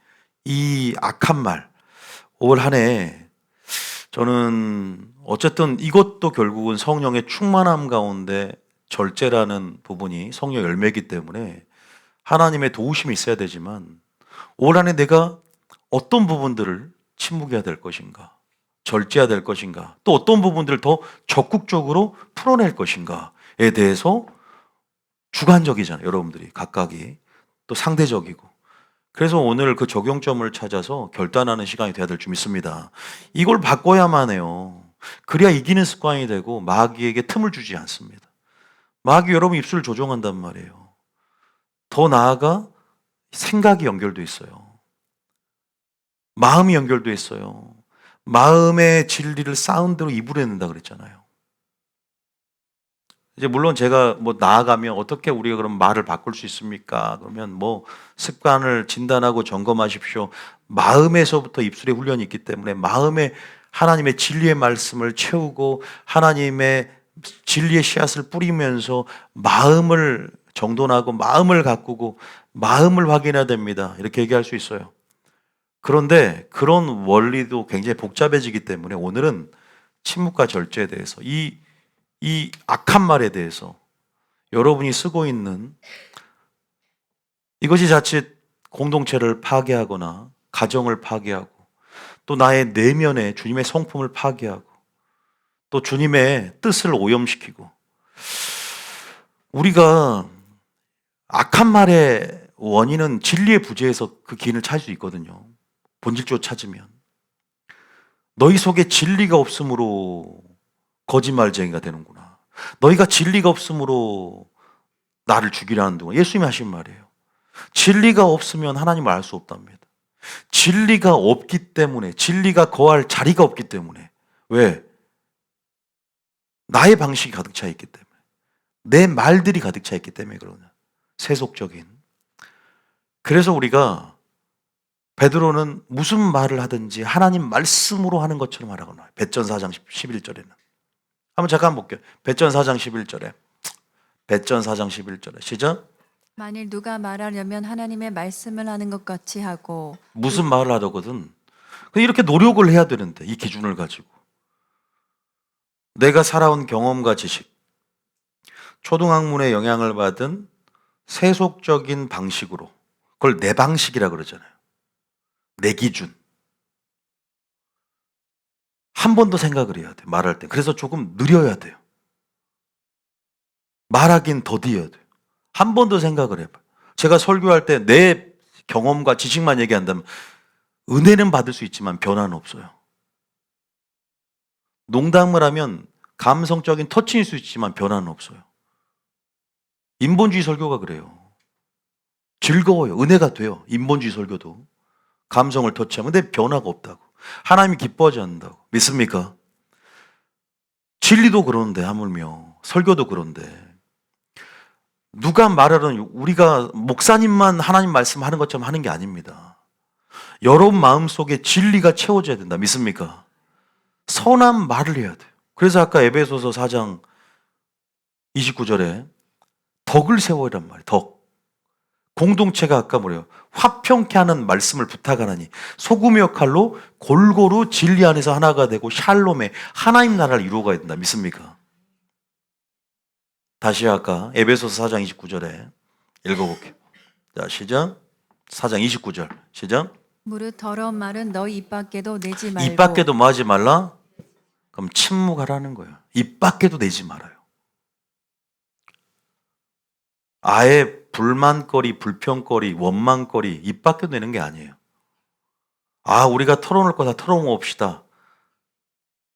이 악한 말, 올 한 해 저는 어쨌든 이것도 결국은 성령의 충만함 가운데 절제라는 부분이 성령 열매이기 때문에 하나님의 도우심이 있어야 되지만 올 한 해 내가 어떤 부분들을 침묵해야 될 것인가, 절제해야 될 것인가, 또 어떤 부분들을 더 적극적으로 풀어낼 것인가에 대해서 주관적이잖아요. 여러분들이 각각이 또 상대적이고. 그래서 오늘 그 적용점을 찾아서 결단하는 시간이 돼야 될 줄 믿습니다. 이걸 바꿔야만 해요. 그래야 이기는 습관이 되고 마귀에게 틈을 주지 않습니다. 마귀 여러분 입술을 조종한단 말이에요. 더 나아가 생각이 연결돼 있어요. 마음이 연결돼 있어요. 마음의 진리를 사운드로 입으로 내는다 그랬잖아요. 이제 물론 제가 뭐 나아가면 어떻게 우리가 그럼 말을 바꿀 수 있습니까? 그러면 뭐 습관을 진단하고 점검하십시오. 마음에서부터 입술의 훈련이 있기 때문에 마음에 하나님의 진리의 말씀을 채우고 하나님의 진리의 씨앗을 뿌리면서 마음을 정돈하고 마음을 가꾸고 마음을 확인해야 됩니다. 이렇게 얘기할 수 있어요. 그런데 그런 원리도 굉장히 복잡해지기 때문에 오늘은 침묵과 절제에 대해서 이 악한 말에 대해서 여러분이 쓰고 있는 이것이 자칫 공동체를 파괴하거나 가정을 파괴하고 또 나의 내면에 주님의 성품을 파괴하고 또 주님의 뜻을 오염시키고 우리가 악한 말의 원인은 진리의 부재에서 그 기인을 찾을 수 있거든요. 본질적으로 찾으면 너희 속에 진리가 없으므로 거짓말쟁이가 되는구나. 너희가 진리가 없으므로 나를 죽이려 하는구나. 예수님이 하신 말이에요. 진리가 없으면 하나님을 알 수 없답니다. 진리가 없기 때문에, 진리가 거할 자리가 없기 때문에. 왜? 나의 방식이 가득 차 있기 때문에. 내 말들이 가득 차 있기 때문에 그러냐. 세속적인. 그래서 우리가 베드로는 무슨 말을 하든지 하나님 말씀으로 하는 것처럼 하라고 나와요. 베전 4장 11절에는. 한번 잠깐 볼게요. 베전 4장 11절에. 베전 4장 11절에. 시작. 만일 누가 말하려면 하나님의 말씀을 하는 것 같이 하고 무슨 말을 하더거든. 이렇게 노력을 해야 되는데 이 기준을 가지고. 내가 살아온 경험과 지식, 초등학문의 영향을 받은 세속적인 방식으로 그걸 내 방식이라 그러잖아요. 내 기준. 한 번 더 생각을 해야 돼. 말할 때. 그래서 조금 느려야 돼요. 말하긴 더디어야 돼요. 한 번 더 생각을 해봐요. 제가 설교할 때 내 경험과 지식만 얘기한다면 은혜는 받을 수 있지만 변화는 없어요. 농담을 하면 감성적인 터치일 수 있지만 변화는 없어요. 인본주의 설교가 그래요. 즐거워요. 은혜가 돼요. 인본주의 설교도. 감성을 터치하면 근데 변화가 없다고. 하나님이 기뻐하지 않는다고. 믿습니까? 진리도 그러는데 하물며 설교도 그런데 누가 말하든 우리가 목사님만 하나님 말씀하는 것처럼 하는 게 아닙니다. 여러분 마음속에 진리가 채워져야 된다. 믿습니까? 선한 말을 해야 돼요. 그래서 아까 에베소서 4장 29절에 덕을 세워란 말이에요. 덕. 공동체가 아까 뭐래요? 화평케 하는 말씀을 부탁하나니 소금의 역할로 골고루 진리 안에서 하나가 되고 샬롬의 하나님 나라를 이루어가야 된다. 믿습니까? 다시 아까 에베소서 4장 29절에 읽어볼게요. 자, 시작. 4장 29절. 시작. 무릇 더러운 말은 너희 입 밖에도 내지 말고 입 밖에도 뭐 하지 말라? 그럼 침묵하라는 거예요. 입 밖에도 내지 말아요. 아예 불만거리, 불평거리, 원망거리 입 밖에도 내는 게 아니에요. 아, 우리가 털어놓을 거 다 털어놓읍시다.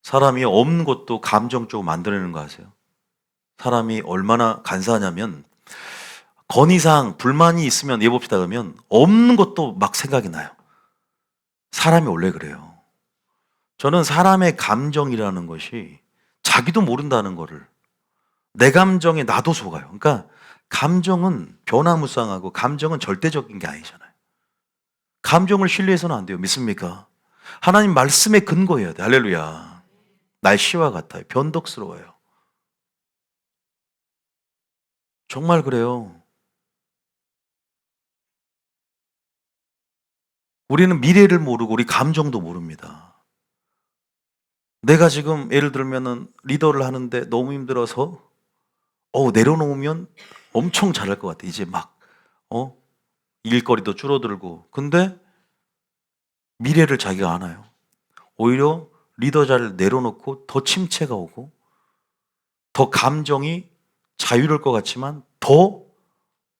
사람이 없는 것도 감정적으로 만들어내는 거 아세요? 사람이 얼마나 간사하냐면 건의사항, 불만이 있으면 예봅시다 그러면 없는 것도 막 생각이 나요. 사람이 원래 그래요. 저는 사람의 감정이라는 것이 자기도 모른다는 거를 내 감정에 나도 속아요. 그러니까 감정은 변화무쌍하고 감정은 절대적인 게 아니잖아요. 감정을 신뢰해서는 안 돼요. 믿습니까? 하나님 말씀에 근거해야 돼. 할렐루야. 날씨와 같아요. 변덕스러워요. 정말 그래요. 우리는 미래를 모르고 우리 감정도 모릅니다. 내가 지금 예를 들면은 리더를 하는데 너무 힘들어서 내려놓으면 엄청 잘할 것 같아. 이제 막 일거리도 줄어들고. 근데 미래를 자기가 아나요. 오히려 리더 자리를 내려놓고 더 침체가 오고 더 감정이 자유로울 것 같지만 더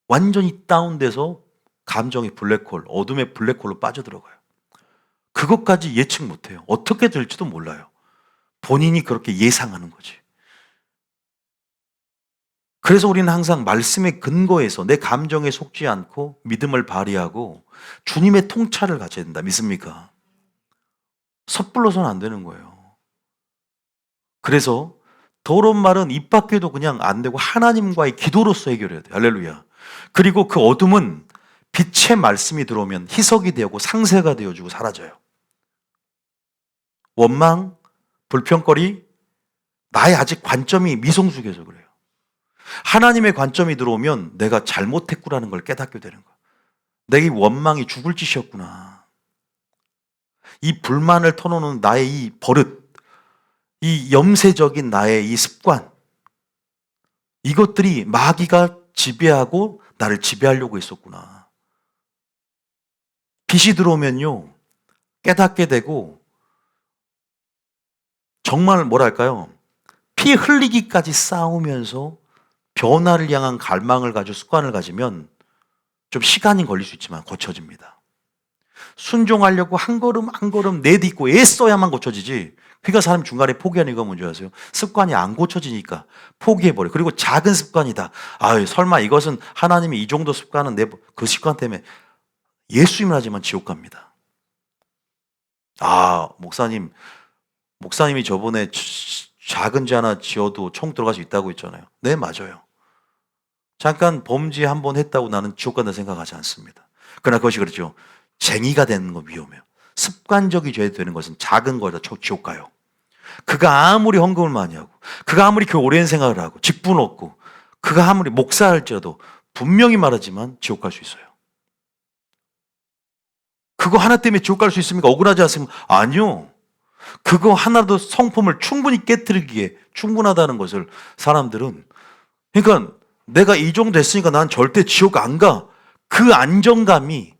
완전히 다운돼서 감정이 블랙홀, 어둠의 블랙홀로 빠져들어가요. 그것까지 예측 못해요. 어떻게 될지도 몰라요. 본인이 그렇게 예상하는 거지. 그래서 우리는 항상 말씀의 근거에서 내 감정에 속지 않고 믿음을 발휘하고 주님의 통찰을 가져야 된다. 믿습니까? 섣불러서는 안 되는 거예요. 그래서 더러운 말은 입 밖에도 그냥 안 되고 하나님과의 기도로서 해결해야 돼요. 할렐루야. 그리고 그 어둠은 빛의 말씀이 들어오면 희석이 되고 상세가 되어주고 사라져요. 원망, 불평거리, 나의 아직 관점이 미성숙해서 그래요. 하나님의 관점이 들어오면 내가 잘못했구라는 걸 깨닫게 되는 거야. 내게 원망이 죽을 짓이었구나. 이 불만을 터놓는 나의 이 버릇, 이 염세적인 나의 이 습관, 이것들이 마귀가 지배하고 나를 지배하려고 했었구나. 빛이 들어오면요, 깨닫게 되고 정말 뭐랄까요? 피 흘리기까지 싸우면서 변화를 향한 갈망을 가지고 습관을 가지면 좀 시간이 걸릴 수 있지만 고쳐집니다. 순종하려고 한 걸음 한 걸음 내딛고 애써야만 고쳐지지. 그러니까 사람이 중간에 포기하는 이유가 뭔지 아세요? 습관이 안 고쳐지니까 포기해버려요. 그리고 작은 습관이다. 아유, 설마 이것은 하나님이 이 정도 습관은 그 습관 때문에 예수님을 하지만 지옥 갑니다. 목사님이 저번에 작은 죄 하나 지어도 총 들어갈 수 있다고 했잖아요. 네, 맞아요. 잠깐 범죄 한 번 했다고 나는 지옥 간다 생각하지 않습니다. 그러나 그것이 그렇죠. 쟁의가 되는 건 위험해요. 습관적이 죄 되는 것은 작은 거에다 지옥 가요. 그가 아무리 헌금을 많이 하고, 그가 아무리 교회 오랜 생활을 하고, 직분 얻고, 그가 아무리 목사할지라도 분명히 말하지만 지옥 갈 수 있어요. 그거 하나 때문에 지옥 갈 수 있습니까? 억울하지 않습니까? 아니요. 그거 하나도 성품을 충분히 깨뜨리기에 충분하다는 것을 사람들은, 그러니까 내가 이 정도 됐으니까 난 절대 지옥 안 가. 그 안정감이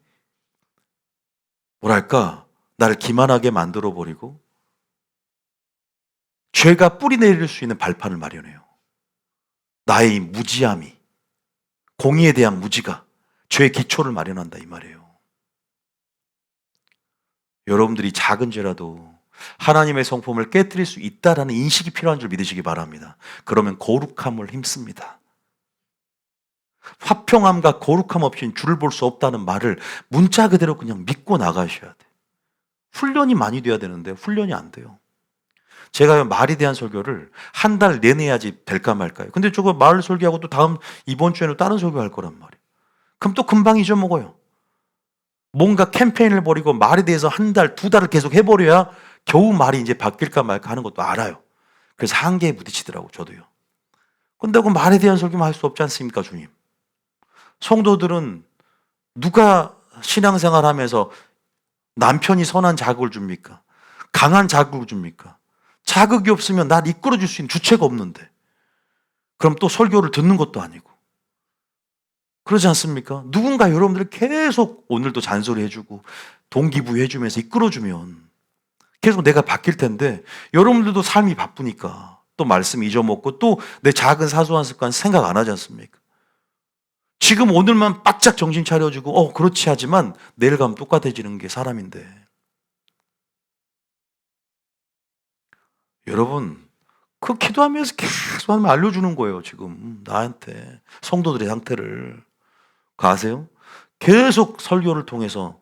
뭐랄까 나를 기만하게 만들어버리고 죄가 뿌리 내릴 수 있는 발판을 마련해요. 나의 이 무지함이, 공의에 대한 무지가 죄의 기초를 마련한다 이 말이에요. 여러분들이 작은 죄라도 하나님의 성품을 깨뜨릴 수 있다라는 인식이 필요한 줄 믿으시기 바랍니다. 그러면 거룩함을 힘씁니다. 화평함과 거룩함 없이는 주를 볼 수 없다는 말을 문자 그대로 그냥 믿고 나가셔야 돼. 훈련이 많이 돼야 되는데 훈련이 안 돼요. 제가 말에 대한 설교를 한 달 내내 해야지 될까 말까요. 근데 저거 말 설교하고 또 이번 주에는 다른 설교할 거란 말이에요. 그럼 또 금방 잊어먹어요. 뭔가 캠페인을 벌이고 말에 대해서 한 달, 두 달을 계속 해버려야 겨우 말이 이제 바뀔까 말까 하는 것도 알아요. 그래서 한계에 부딪히더라고, 저도요. 근데 그 말에 대한 설교만 할 수 없지 않습니까, 주님? 성도들은 누가 신앙생활 하면서 남편이 선한 자극을 줍니까? 강한 자극을 줍니까? 자극이 없으면 날 이끌어줄 수 있는 주체가 없는데. 그럼 또 설교를 듣는 것도 아니고. 그러지 않습니까? 누군가 여러분들을 계속 오늘도 잔소리 해주고 동기부여 해주면서 이끌어주면 계속 내가 바뀔 텐데 여러분들도 삶이 바쁘니까 또 말씀 잊어먹고 또 내 작은 사소한 습관 생각 안 하지 않습니까? 지금 오늘만 바짝 정신 차려주고 그렇지 하지만 내일 가면 똑같아지는 게 사람인데 여러분 그 기도하면서 계속 하나님 알려주는 거예요. 지금 나한테 성도들의 상태를 아세요? 계속 설교를 통해서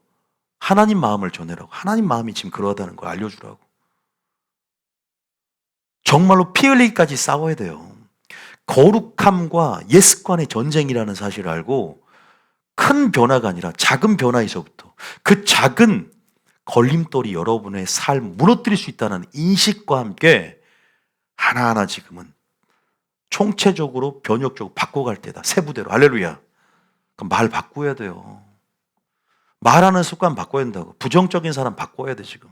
하나님 마음을 전해라고. 하나님 마음이 지금 그러하다는 걸 알려주라고. 정말로 피 흘리기까지 싸워야 돼요. 거룩함과 옛 습관의 전쟁이라는 사실을 알고 큰 변화가 아니라 작은 변화에서부터 그 작은 걸림돌이 여러분의 삶 무너뜨릴 수 있다는 인식과 함께 하나하나 지금은 총체적으로 변혁적으로 바꿔갈 때다. 세부대로. 할렐루야. 그럼 말 바꿔야 돼요. 말하는 습관 바꿔야 된다고. 부정적인 사람 바꿔야 돼 지금.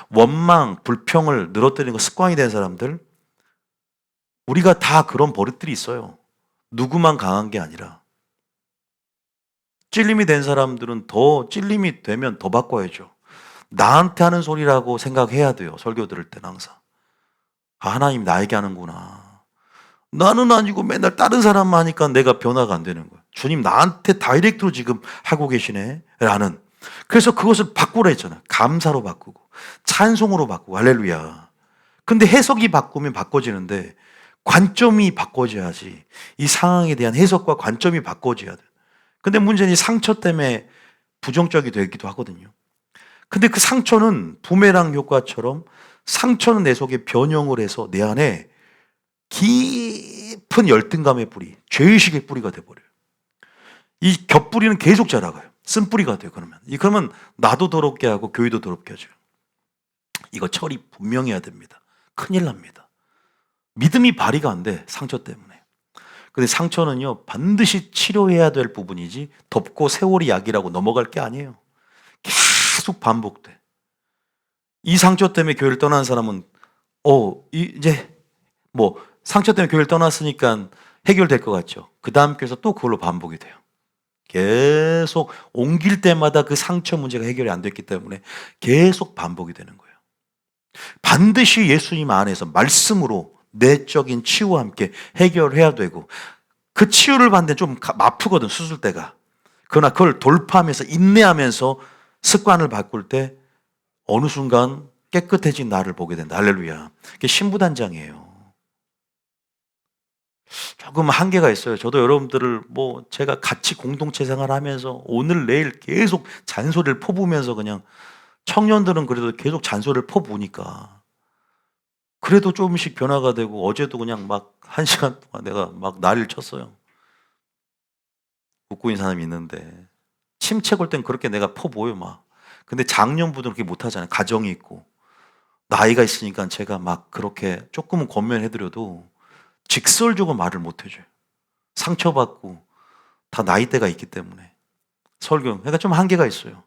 원망, 불평을 늘어뜨리는 거 습관이 된 사람들, 우리가 다 그런 버릇들이 있어요. 누구만 강한 게 아니라. 찔림이 된 사람들은 더 찔림이 되면 더 바꿔야죠. 나한테 하는 소리라고 생각해야 돼요. 설교 들을 때는 항상. 아, 하나님 나에게 하는구나. 나는 아니고 맨날 다른 사람만 하니까 내가 변화가 안 되는 거야. 주님 나한테 다이렉트로 지금 하고 계시네 라는. 그래서 그것을 바꾸라 했잖아. 감사로 바꾸고 찬송으로 바꾸고. 할렐루야. 근데 해석이 바꾸면 바꿔지는데 관점이 바꿔져야지. 이 상황에 대한 해석과 관점이 바꿔져야 돼. 근데 문제는 이 상처 때문에 부정적이 되기도 하거든요. 근데 그 상처는 부메랑 효과처럼 상처는 내 속에 변형을 해서 내 안에 깊은 열등감의 뿌리, 죄의식의 뿌리가 돼버려요. 이 겹뿌리는 계속 자라가요. 쓴뿌리가 돼요. 그러면 나도 더럽게 하고 교회도 더럽게 하죠. 이거 처리 분명히 해야 됩니다. 큰일 납니다. 믿음이 발휘가 안 돼. 상처 때문에. 근데 상처는요 반드시 치료해야 될 부분이지 덮고 세월이 약이라고 넘어갈 게 아니에요. 계속 반복돼. 이 상처 때문에 교회를 떠난 사람은 이제 뭐 상처 때문에 교회를 떠났으니까 해결될 것 같죠. 그 다음 교회에서 또 그걸로 반복이 돼요. 계속 옮길 때마다 그 상처 문제가 해결이 안 됐기 때문에 계속 반복이 되는 거예요. 반드시 예수님 안에서 말씀으로 내적인 치유와 함께 해결해야 되고, 그 치유를 받는데 좀 아프거든 수술 때가. 그러나 그걸 돌파하면서 인내하면서 습관을 바꿀 때 어느 순간 깨끗해진 나를 보게 된다. 할렐루야. 그게 신부단장이에요. 조금 한계가 있어요. 저도 여러분들을 제가 같이 공동체 생활하면서 오늘 내일 계속 잔소리를 퍼부으면서 그냥, 청년들은 그래도 계속 잔소리를 퍼부으니까 그래도 조금씩 변화가 되고, 어제도 그냥 막 1시간 동안 내가 막 난리를 쳤어요. 웃고 있는 사람이 있는데 침체 올 땐 그렇게 내가 퍼부어요 막. 근데 장년부들은 그렇게 못하잖아요. 가정이 있고 나이가 있으니까 제가 막 그렇게 조금은 권면해드려도 직설적으로 말을 못해줘요. 상처받고 다 나이대가 있기 때문에. 설교 그러니까 좀 한계가 있어요.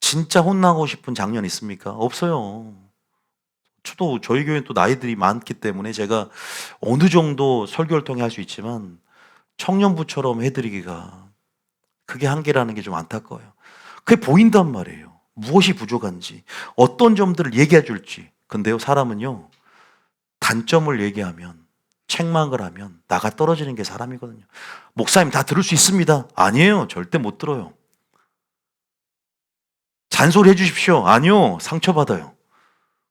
진짜 혼나고 싶은 장년 있습니까? 없어요. 저도 저희 교회는 또 나이들이 많기 때문에 제가 어느 정도 설교를 통해 할 수 있지만 청년부처럼 해드리기가, 그게 한계라는 게 좀 안타까워요. 그게 보인단 말이에요. 무엇이 부족한지, 어떤 점들을 얘기해 줄지. 근데요, 사람은요, 단점을 얘기하면, 책망을 하면 나가 떨어지는 게 사람이거든요. 목사님 다 들을 수 있습니다. 아니에요. 절대 못 들어요. 잔소리 해 주십시오. 아니요. 상처받아요.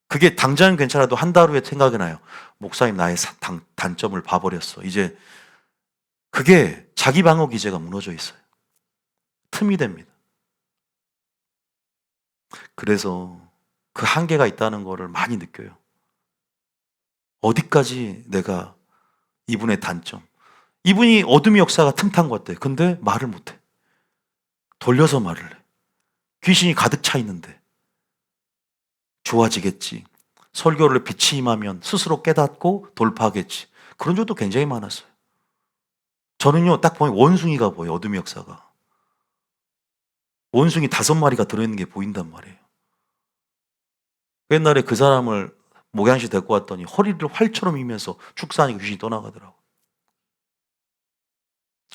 그게 당장은 괜찮아도 한 달 후에 생각이 나요. 목사님 나의 단점을 봐버렸어. 이제 그게 자기 방어 기제가 무너져 있어요. 틈이 됩니다. 그래서 그 한계가 있다는 거를 많이 느껴요. 어디까지 내가 이분의 단점. 이분이 어둠의 역사가 틈탄 것 같아. 근데 말을 못해. 돌려서 말을 해. 귀신이 가득 차 있는데. 좋아지겠지. 설교를 빛이 임하면 스스로 깨닫고 돌파하겠지. 그런 적도 굉장히 많았어요. 저는요, 딱 보면 원숭이가 보여요. 어둠의 역사가. 원숭이 5마리가 들어있는 게 보인단 말이에요. 옛날에 그 사람을 목양실 데리고 왔더니 허리를 활처럼 이면서 축사하니까 귀신이 떠나가더라고.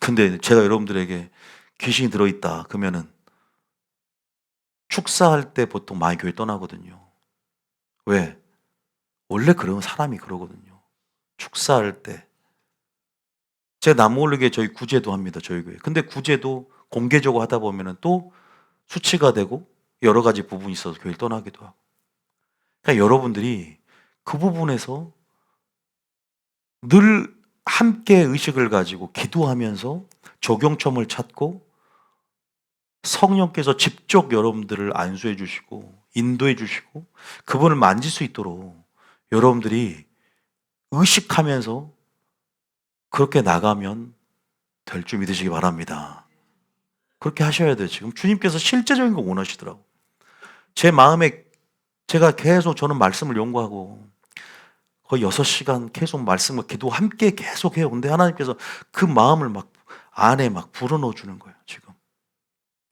근데 제가 여러분들에게 귀신이 들어있다 그러면은 축사할 때 보통 많이 교회 떠나거든요. 왜? 원래 그런 사람이 그러거든요. 축사할 때. 제가 남 모르게 저희 구제도 합니다. 저희 교회. 근데 구제도 공개적으로 하다 보면은 또 수치가 되고 여러 가지 부분이 있어서 교회를 떠나기도 하고. 그러니까 여러분들이 그 부분에서 늘 함께 의식을 가지고 기도하면서 적용점을 찾고 성령께서 직접 여러분들을 안수해 주시고 인도해 주시고 그분을 만질 수 있도록 여러분들이 의식하면서 그렇게 나가면 될 줄 믿으시기 바랍니다. 그렇게 하셔야 돼요. 지금 주님께서 실제적인 거 원하시더라고. 제 마음에 제가 계속 저는 말씀을 연구하고 거의 6시간 계속 말씀과 기도 함께 계속 해요. 근데 하나님께서 그 마음을 막 안에 막 불어넣어 주는 거예요. 지금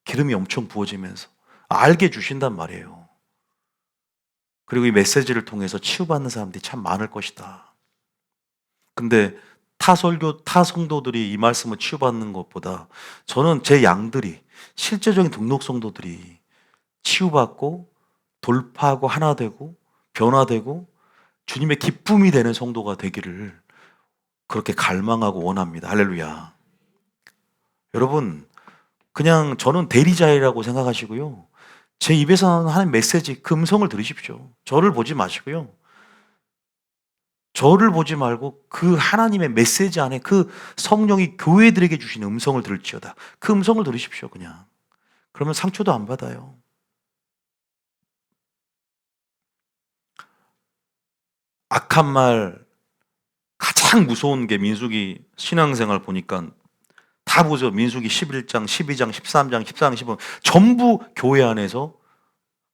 기름이 엄청 부어지면서 알게 주신단 말이에요. 그리고 이 메시지를 통해서 치유받는 사람들이 참 많을 것이다. 근데 타 설교, 타 성도들이 이 말씀을 치유받는 것보다 저는 제 양들이, 실제적인 등록 성도들이 치유받고 돌파하고 하나 되고 변화되고 주님의 기쁨이 되는 성도가 되기를 그렇게 갈망하고 원합니다. 할렐루야. 여러분, 그냥 저는 대리자이라고 생각하시고요. 제 입에서 나오는 하나님 메시지, 그 음성을 들으십시오. 저를 보지 마시고요. 저를 보지 말고 그 하나님의 메시지 안에 그 성령이 교회들에게 주신 음성을 들을지어다. 그 음성을 들으십시오, 그냥. 그러면 상처도 안 받아요. 악한 말 가장 무서운 게 민수기 신앙생활 보니까 다 보죠. 민수기 11장, 12장, 13장, 14장, 15장 전부 교회 안에서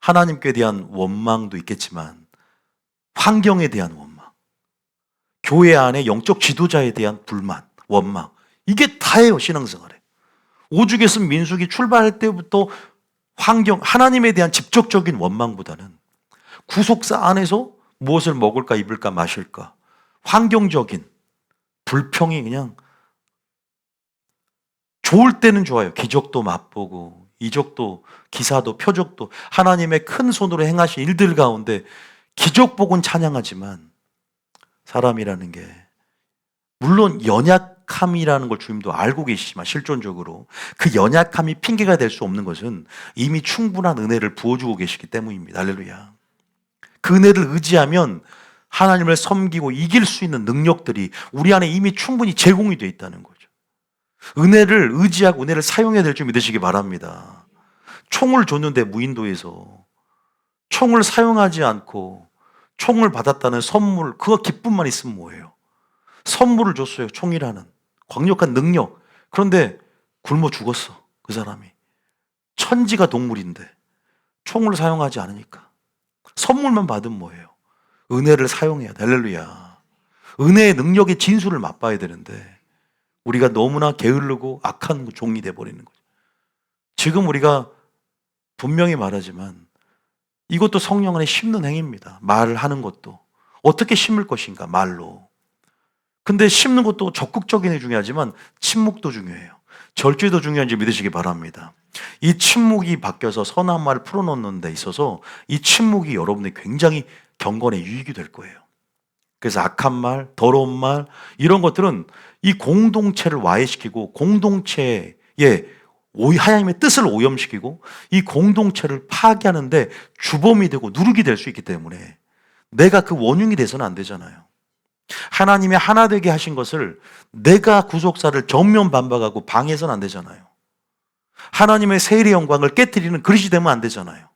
하나님께 대한 원망도 있겠지만 환경에 대한 원망, 교회 안에 영적 지도자에 대한 불만, 원망, 이게 다예요. 신앙생활에. 오죽했으면 민수기 출발할 때부터 환경, 하나님에 대한 직접적인 원망보다는 구속사 안에서 무엇을 먹을까 입을까 마실까 환경적인 불평이 그냥 좋을 때는 좋아요. 기적도 맛보고 이적도 기사도 표적도 하나님의 큰 손으로 행하신 일들 가운데 기적 복은 찬양하지만 사람이라는 게 물론 연약함이라는 걸 주님도 알고 계시지만 실존적으로 그 연약함이 핑계가 될 수 없는 것은 이미 충분한 은혜를 부어주고 계시기 때문입니다. 할렐루야. 그 은혜를 의지하면 하나님을 섬기고 이길 수 있는 능력들이 우리 안에 이미 충분히 제공이 되어 있다는 거죠. 은혜를 의지하고 은혜를 사용해야 될 줄 믿으시기 바랍니다. 총을 줬는데 무인도에서 총을 사용하지 않고 총을 받았다는 선물, 그거 기쁨만 있으면 뭐예요? 선물을 줬어요. 총이라는 강력한 능력. 그런데 굶어 죽었어. 그 사람이. 천지가 동물인데 총을 사용하지 않으니까. 선물만 받으면 뭐예요? 은혜를 사용해야 돼. 할렐루야. 은혜의 능력의 진수를 맛봐야 되는데 우리가 너무나 게으르고 악한 종이 돼버리는 거죠. 지금 우리가 분명히 말하지만 이것도 성령 안에 심는 행위입니다. 말을 하는 것도. 어떻게 심을 것인가? 말로. 근데 심는 것도 적극적인 게 중요하지만 침묵도 중요해요. 절제도 중요한지 믿으시기 바랍니다. 이 침묵이 바뀌어서 선한 말을 풀어놓는 데 있어서 이 침묵이 여러분의 굉장히 경건의 유익이 될 거예요. 그래서 악한 말, 더러운 말 이런 것들은 이 공동체를 와해시키고 공동체의 하나님의 뜻을 오염시키고 이 공동체를 파괴하는데 주범이 되고 누룩이 될 수 있기 때문에 내가 그 원흉이 돼서는 안 되잖아요. 하나님이 하나 되게 하신 것을 내가 구속사를 정면 반박하고 방해해서는 안 되잖아요. 하나님의 세일의 영광을 깨트리는 그릇이 되면 안 되잖아요.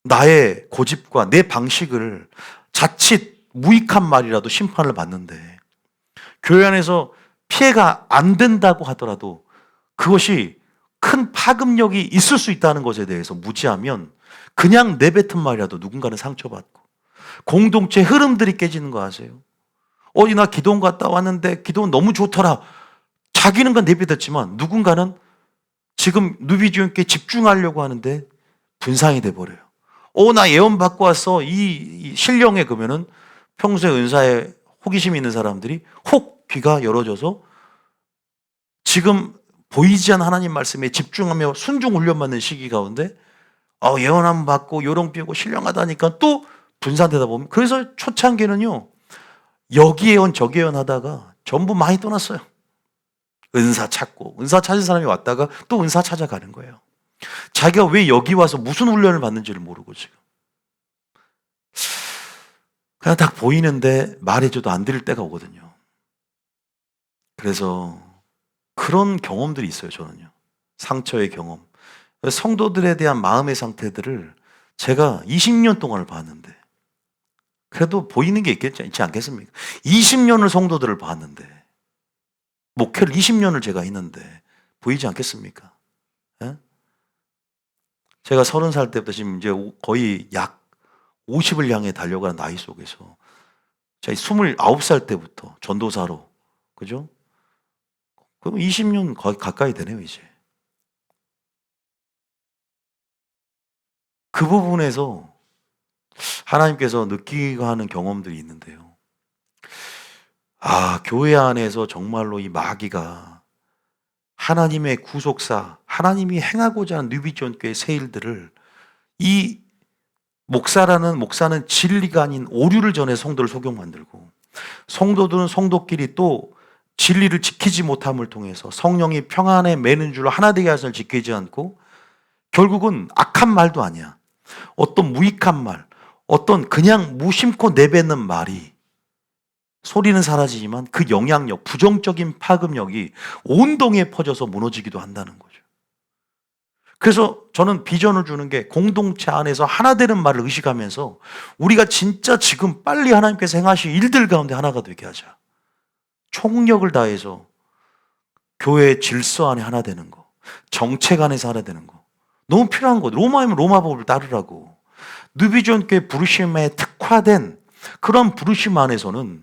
나의 고집과 내 방식을 자칫 무익한 말이라도 심판을 받는데 교회 안에서 피해가 안 된다고 하더라도 그것이 큰 파급력이 있을 수 있다는 것에 대해서 무지하면 그냥 내뱉은 말이라도 누군가는 상처받고 공동체 흐름들이 깨지는 거 아세요? 어디 나 기도원 갔다 왔는데 기도원 너무 좋더라. 자기는 건 내뱉었지만 누군가는 지금 누비주님께 집중하려고 하는데 분산이 돼버려요. 나 예언 받고 왔어. 이 신령에 그러면은 평소에 은사에 호기심 있는 사람들이 혹 귀가 열어져서 지금 보이지 않는 하나님 말씀에 집중하며 순종 훈련받는 시기 가운데 예언 한번 받고 요령 피우고 신령하다니까 또 분산되다 보면 그래서 초창기는요 여기 예언 저기 예언 하다가 전부 많이 떠났어요. 은사 찾고 은사 찾은 사람이 왔다가 또 은사 찾아가는 거예요. 자기가 왜 여기 와서 무슨 훈련을 받는지를 모르고 지금 그냥 딱 보이는데 말해줘도 안 들을 때가 오거든요. 그래서 그런 경험들이 있어요. 저는요. 상처의 경험. 성도들에 대한 마음의 상태들을 제가 20년 동안을 봤는데 그래도 보이는 게 있지 않겠습니까? 20년을 성도들을 봤는데, 목회를 20년을 제가 했는데 보이지 않겠습니까? 예? 제가 30살 때부터 지금 이제 거의 약 50을 향해 달려가는 나이 속에서 제가 29살 때부터 전도사로, 그죠? 그럼 20년 거의 가까이 되네요, 이제. 그 부분에서 하나님께서 느끼고 하는 경험들이 있는데요. 교회 안에서 정말로 이 마귀가 하나님의 구속사, 하나님이 행하고자 하는 뉴비전교의 새 일들을 이 목사는 진리가 아닌 오류를 전해 성도를 속여 만들고, 성도들은 성도끼리 또 진리를 지키지 못함을 통해서 성령이 평안에 매는 줄로 하나 되게 하심을 지키지 않고, 결국은 악한 말도 아니야, 어떤 무익한 말, 어떤 그냥 무심코 내뱉는 말이 소리는 사라지지만 그 영향력, 부정적인 파급력이 온 동에 퍼져서 무너지기도 한다는 거죠. 그래서 저는 비전을 주는 게 공동체 안에서 하나 되는 말을 의식하면서 우리가 진짜 지금 빨리 하나님께서 행하실 일들 가운데 하나가 되게 하자. 총력을 다해서 교회의 질서 안에 하나 되는 거, 정책 안에서 하나 되는 거 너무 필요한 거. 로마이면 로마법을 따르라고. 뉴비전교회 부르심에 특화된 그런 부르심 안에서는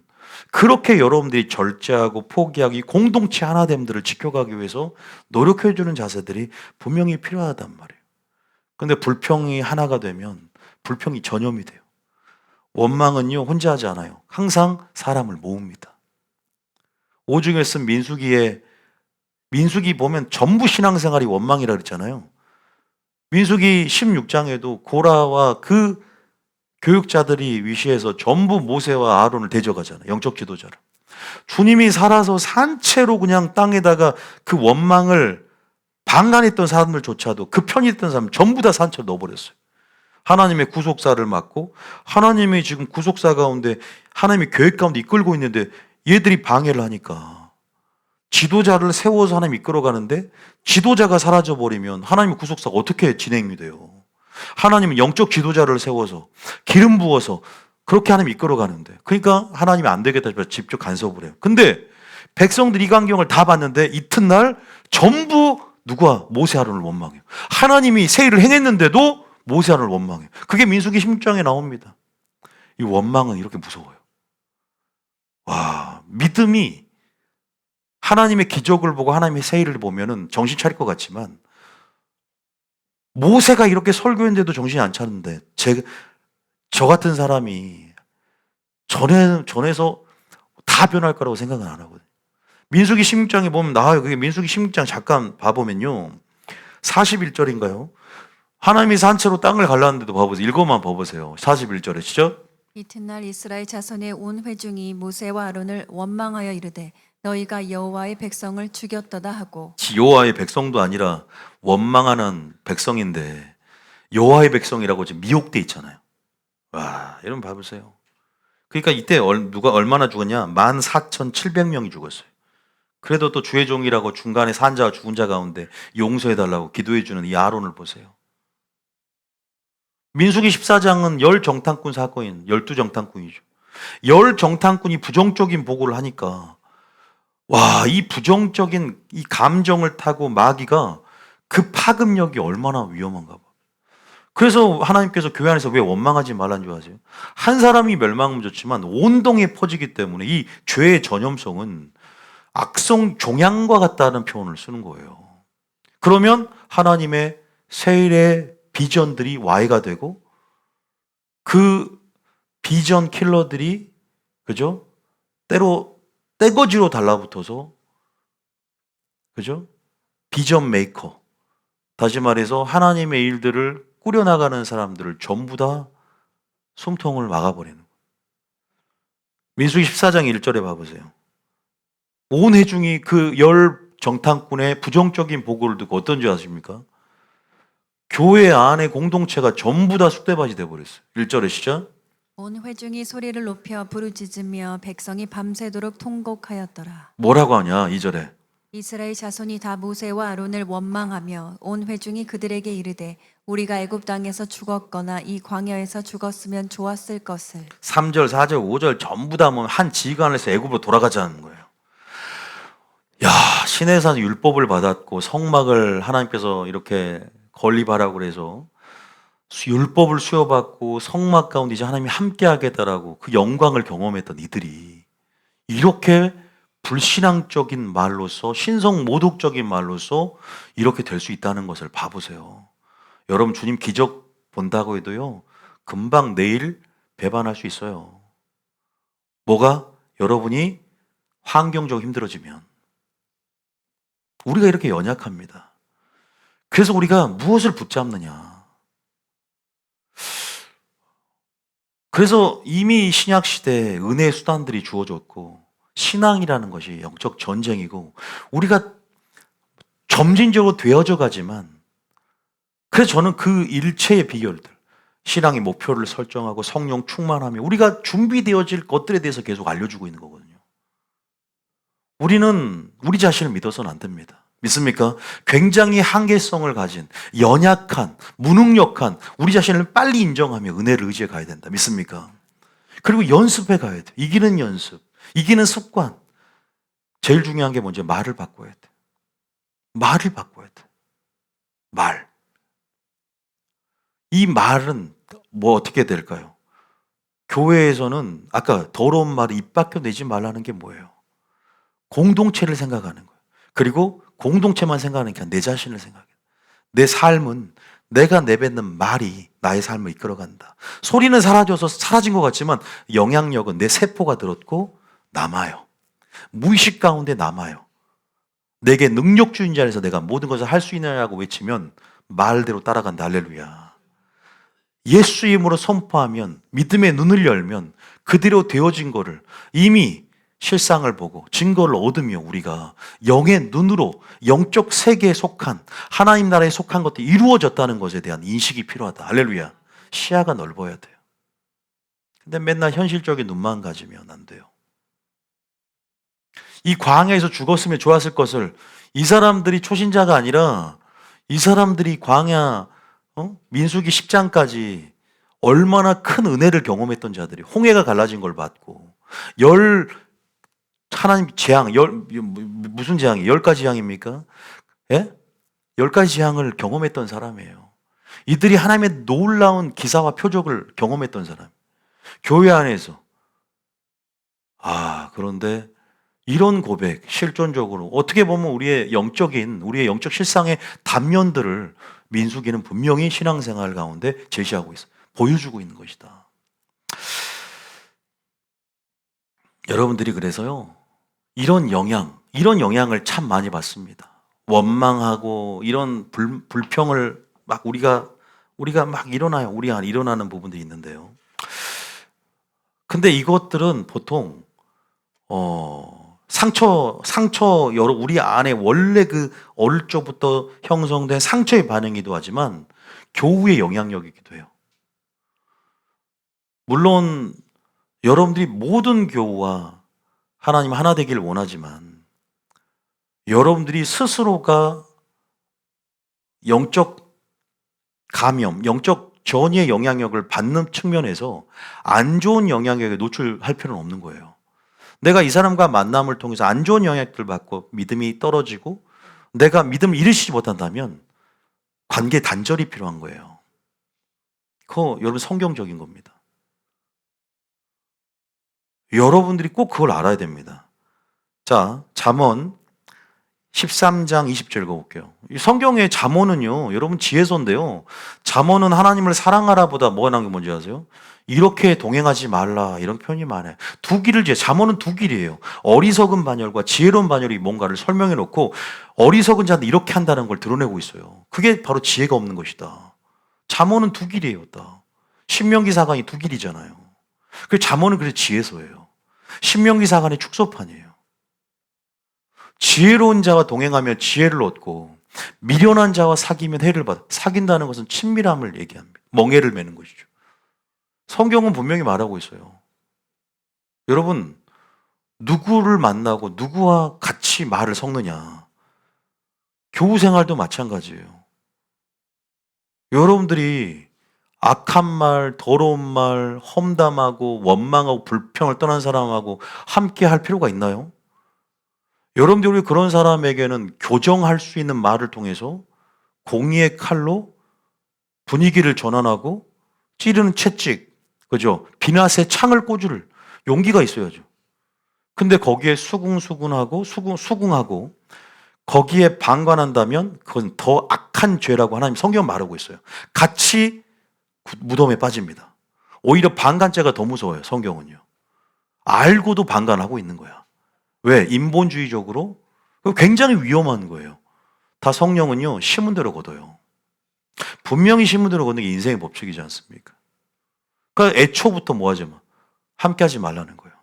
그렇게 여러분들이 절제하고 포기하고 이 공동체 하나됨들을 지켜가기 위해서 노력해 주는 자세들이 분명히 필요하단 말이에요. 그런데 불평이 하나가 되면 불평이 전염이 돼요. 원망은요, 혼자 하지 않아요. 항상 사람을 모읍니다. 오중에 쓴 민수기 보면 전부 신앙생활이 원망이라 그랬잖아요. 민수기 16장에도 고라와 그 교육자들이 위시해서 전부 모세와 아론을 대적하잖아요. 영적 지도자를. 주님이 살아서 산채로 그냥 땅에다가 그 원망을 방관했던 사람들조차도 그 편이 있던 사람 전부 다 산채로 넣어버렸어요. 하나님의 구속사를 맡고 하나님이 지금 구속사 가운데 하나님의 계획 가운데 이끌고 있는데 얘들이 방해를 하니까 지도자를 세워서 하나님 이끌어가는데 지도자가 사라져버리면 하나님의 구속사가 어떻게 진행이 돼요? 하나님은 영적 지도자를 세워서 기름 부어서 그렇게 하나님 이끌어가는데, 그러니까 하나님이 안 되겠다 싶어서 직접 간섭을 해요. 근데 백성들이 이 광경을 다 봤는데 이튿날 전부 누가 모세 아론을 원망해요. 하나님이 새 일을 행했는데도 모세 아론을 원망해요. 그게 민수기 16장에 나옵니다. 이 원망은 이렇게 무서워요. 와, 믿음이 하나님의 기적을 보고 하나님의 새 일을 보면은 정신 차릴 것 같지만, 모세가 이렇게 설교했는데도 정신이 안 차는데 저 같은 사람이 전에서 다 변할 거라고 생각은 안 하거든요. 민수기 16장에 보면 나와요. 그게 민수기 16장 잠깐 봐보면요, 41절인가요? 하나님이 산채로 땅을 갈랐는데도 봐보세요. 읽어만 봐보세요. 41절에 시죠? 이튿날 이스라엘 자손의 온 회중이 모세와 아론을 원망하여 이르되 너희가 여호와의 백성을 죽였도다 하고. 여호와의 백성도 아니라 원망하는 백성인데 여호와의 백성이라고 지금 미혹돼 있잖아요. 와, 여러분 봐보세요. 그러니까 이때 누가 얼마나 죽었냐? 14,700명이 죽었어요. 그래도 또 주의 종이라고 중간에 산 자와 죽은 자 가운데 용서해달라고 기도해주는 이 아론을 보세요. 민수기 14장은 열 정탐꾼 사건인 12정탐꾼이죠. 열 정탐꾼이 부정적인 보고를 하니까, 와, 이 부정적인 이 감정을 타고 마귀가 그 파급력이 얼마나 위험한가 봐. 그래서 하나님께서 교회 안에서 왜 원망하지 말라는 줄 아세요? 한 사람이 멸망은 좋지만 온동에 퍼지기 때문에 이 죄의 전염성은 악성 종양과 같다는 표현을 쓰는 거예요. 그러면 하나님의 세일의 비전들이 와해가 되고 그 비전 킬러들이, 그죠? 때로 떼거지로 달라붙어서, 그죠? 비전 메이커, 다시 말해서 하나님의 일들을 꾸려나가는 사람들을 전부 다 숨통을 막아버리는 거예요. 민수기 14장 1절에 봐보세요. 온 회중이 그 열 정탐꾼의 부정적인 보고를 듣고 어떤 줄 아십니까? 교회 안에 공동체가 전부 다 쑥대밭이 돼버렸어요. 1절에 시작. 온 회중이 소리를 높여 부르짖으며 백성이 밤새도록 통곡하였더라. 뭐라고 하냐? 2절에 이스라엘 자손이 다 모세와 아론을 원망하며 온 회중이 그들에게 이르되 우리가 애굽 땅에서 죽었거나 이 광야에서 죽었으면 좋았을 것을. 3절, 4절, 5절 전부 다 뭐 한 지휘관에서 애굽으로 돌아가자는 거예요. 야, 시내산 율법을 받았고 성막을 하나님께서 이렇게 건립하라고 그래서 율법을 수여받고 성막 가운데 이제 하나님이 함께 하겠다라고 그 영광을 경험했던 이들이 이렇게 불신앙적인 말로서 신성 모독적인 말로서 이렇게 될 수 있다는 것을 봐보세요. 여러분 주님 기적 본다고 해도요 금방 내일 배반할 수 있어요. 뭐가? 여러분이 환경적으로 힘들어지면 우리가 이렇게 연약합니다. 그래서 우리가 무엇을 붙잡느냐. 그래서 이미 신약 시대에 은혜의 수단들이 주어졌고 신앙이라는 것이 영적 전쟁이고 우리가 점진적으로 되어져 가지만 그래서 저는 그 일체의 비결들 신앙의 목표를 설정하고 성령 충만하며 우리가 준비되어질 것들에 대해서 계속 알려주고 있는 거거든요. 우리는 우리 자신을 믿어서는 안 됩니다. 믿습니까? 굉장히 한계성을 가진 연약한 무능력한 우리 자신을 빨리 인정하며 은혜를 의지해 가야 된다. 믿습니까? 그리고 연습해 가야 돼. 이기는 연습, 이기는 습관. 제일 중요한 게 먼저 말을 바꿔야 돼. 말을 바꿔야 돼. 말. 이 말은 뭐 어떻게 될까요? 교회에서는 아까 더러운 말을 입 밖에 내지 말라는 게 뭐예요? 공동체를 생각하는 거예요. 그리고 공동체만 생각하는 게 아니라 내 자신을 생각해요. 내 삶은 내가 내뱉는 말이 나의 삶을 이끌어간다. 소리는 사라져서 사라진 것 같지만 영향력은 내 세포가 들었고 남아요. 무의식 가운데 남아요. 내게 능력주인 자리에서 내가 모든 것을 할 수 있느냐고 외치면 말대로 따라간다. 할렐루야. 예수 이름으로 선포하면 믿음의 눈을 열면 그대로 되어진 거를 이미 실상을 보고 증거를 얻으며 우리가 영의 눈으로 영적 세계에 속한 하나님 나라에 속한 것들이 이루어졌다는 것에 대한 인식이 필요하다. 할렐루야. 시야가 넓어야 돼요. 근데 맨날 현실적인 눈만 가지면 안 돼요. 이 광야에서 죽었으면 좋았을 것을 이 사람들이 초신자가 아니라 이 사람들이 광야 민수기 10장까지 얼마나 큰 은혜를 경험했던 자들이 홍해가 갈라진 걸 봤고 하나님 재앙 무슨 재앙이 10가지 재앙입니까? 예? 10가지 재앙을 경험했던 사람이에요. 이들이 하나님의 놀라운 기사와 표적을 경험했던 사람. 교회 안에서 그런데 이런 고백, 실존적으로 어떻게 보면 우리의 영적 실상의 단면들을 민수기는 분명히 신앙생활 가운데 제시하고 있어. 보여주고 있는 것이다. 여러분들이 그래서요, 이런 영향을 참 많이 받습니다. 원망하고 이런 불평을 막 우리가 막 일어나요. 우리 안에 일어나는 부분들이 있는데요. 근데 이것들은 보통 우리 안에 원래 그 어릴 적부터 형성된 상처의 반응이기도 하지만 교우의 영향력이기도 해요. 물론 여러분들이 모든 교우와 하나님 하나 되기를 원하지만 여러분들이 스스로가 영적 감염, 영적 전이의 영향력을 받는 측면에서 안 좋은 영향력에 노출할 필요는 없는 거예요. 내가 이 사람과 만남을 통해서 안 좋은 영향력을 받고 믿음이 떨어지고 내가 믿음을 잃으시지 못한다면 관계 단절이 필요한 거예요. 그거 여러분 성경적인 겁니다. 여러분들이 꼭 그걸 알아야 됩니다. 자, 잠언 13장 20절 읽어볼게요. 이 성경의 잠언은요, 여러분 지혜서인데요. 잠언은 하나님을 사랑하라 보다 뭐가 나온 게 뭔지 아세요? 이렇게 동행하지 말라 이런 표현이 많아요. 잠언은 두 길이에요. 어리석은 반열과 지혜로운 반열이 뭔가를 설명해 놓고 어리석은 자는 이렇게 한다는 걸 드러내고 있어요. 그게 바로 지혜가 없는 것이다. 잠언은 두 길이에요. 신명기 사관이 두 길이잖아요. 그 잠언은 그래서 지혜서예요. 신명기 사관의 축소판이에요. 지혜로운 자와 동행하면 지혜를 얻고 미련한 자와 사귀면 해를 받아. 사귄다는 것은 친밀함을 얘기합니다. 멍해를 매는 것이죠. 성경은 분명히 말하고 있어요. 여러분, 누구를 만나고 누구와 같이 말을 섞느냐. 교우 생활도 마찬가지예요. 여러분들이 악한 말, 더러운 말, 험담하고 원망하고 불평을 떠난 사람하고 함께 할 필요가 있나요? 여러분들이 그런 사람에게는 교정할 수 있는 말을 통해서 공의의 칼로 분위기를 전환하고 찌르는 채찍, 그죠? 비낫의 창을 꽂을 용기가 있어야죠. 근데 거기에 수긍하고 거기에 방관한다면 그건 더 악한 죄라고 하나님 성경 말하고 있어요. 같이 무덤에 빠집니다. 오히려 방관죄가 더 무서워요, 성경은요. 알고도 방관하고 있는 거야. 왜? 인본주의적으로 굉장히 위험한 거예요. 다 성령은요, 심은 대로 거둬요. 분명히 심은 대로 걷는 게 인생의 법칙이지 않습니까? 그러니까 애초부터 뭐 하지 마. 함께 하지 말라는 거예요.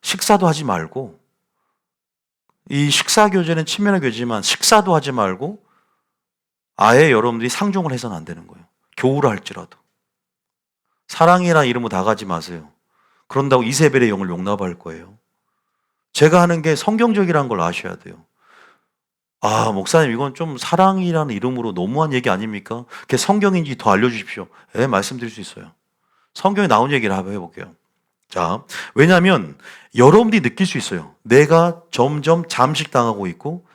식사도 하지 말고, 이 식사 교제는 친밀한 교제지만 식사도 하지 말고 아예 여러분들이 상종을 해서는 안 되는 거예요. 교우라 할지라도. 사랑이라는 이름으로 나가지 마세요. 그런다고 이세벨의 영을 용납할 거예요. 제가 하는 게 성경적이라는 걸 아셔야 돼요. 아, 목사님, 이건 좀 사랑이라는 이름으로 너무한 얘기 아닙니까? 그게 성경인지 더 알려주십시오. 네, 말씀드릴 수 있어요. 성경에 나온 얘기를 한번 해볼게요. 자, 왜냐하면 여러분들이 느낄 수 있어요. 내가 점점 잠식당하고 있고,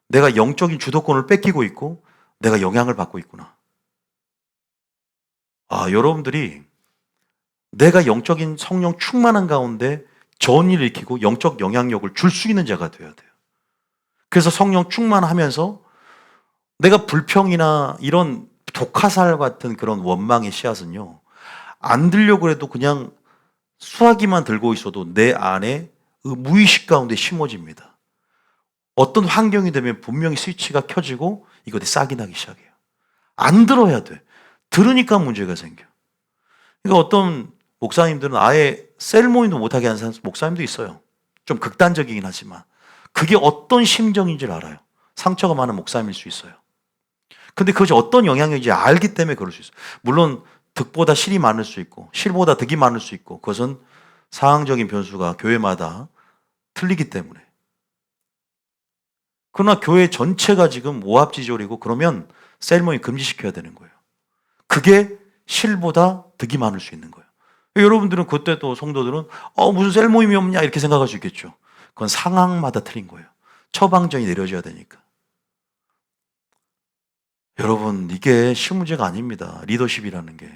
내가 영적인 주도권을 뺏기고 있고, 내가 영향을 받고 있구나. 아, 여러분들이 내가 영적인 성령 충만한 가운데 전의를 익히고 영적 영향력을 줄 수 있는 자가 되어야 돼요. 그래서 성령 충만하면서 내가 불평이나 이런 독화살 같은 그런 원망의 씨앗은요, 안 들려고 해도 그냥 수화기만 들고 있어도 내 안에 무의식 가운데 심어집니다. 어떤 환경이 되면 분명히 스위치가 켜지고 이것이 싹이 나기 시작해요. 안 들어야 돼. 들으니까 문제가 생겨. 그러니까 어떤 목사님들은 아예 셀모임도 못하게 하는 목사님도 있어요. 좀 극단적이긴 하지만 그게 어떤 심정인지를 알아요. 상처가 많은 목사님일 수 있어요. 근데 그것이 어떤 영향력인지 알기 때문에 그럴 수 있어요. 물론 득보다 실이 많을 수 있고 실보다 득이 많을 수 있고 그것은 상황적인 변수가 교회마다 틀리기 때문에. 그러나 교회 전체가 지금 오합지졸이고 그러면 셀모임 금지시켜야 되는 거예요. 그게 실보다 득이 많을 수 있는 거예요. 여러분들은 그때 또 성도들은 무슨 셀모임이 없냐 이렇게 생각할 수 있겠죠. 그건 상황마다 틀린 거예요. 처방전이 내려져야 되니까. 여러분, 이게 쉬운 문제가 아닙니다. 리더십이라는 게.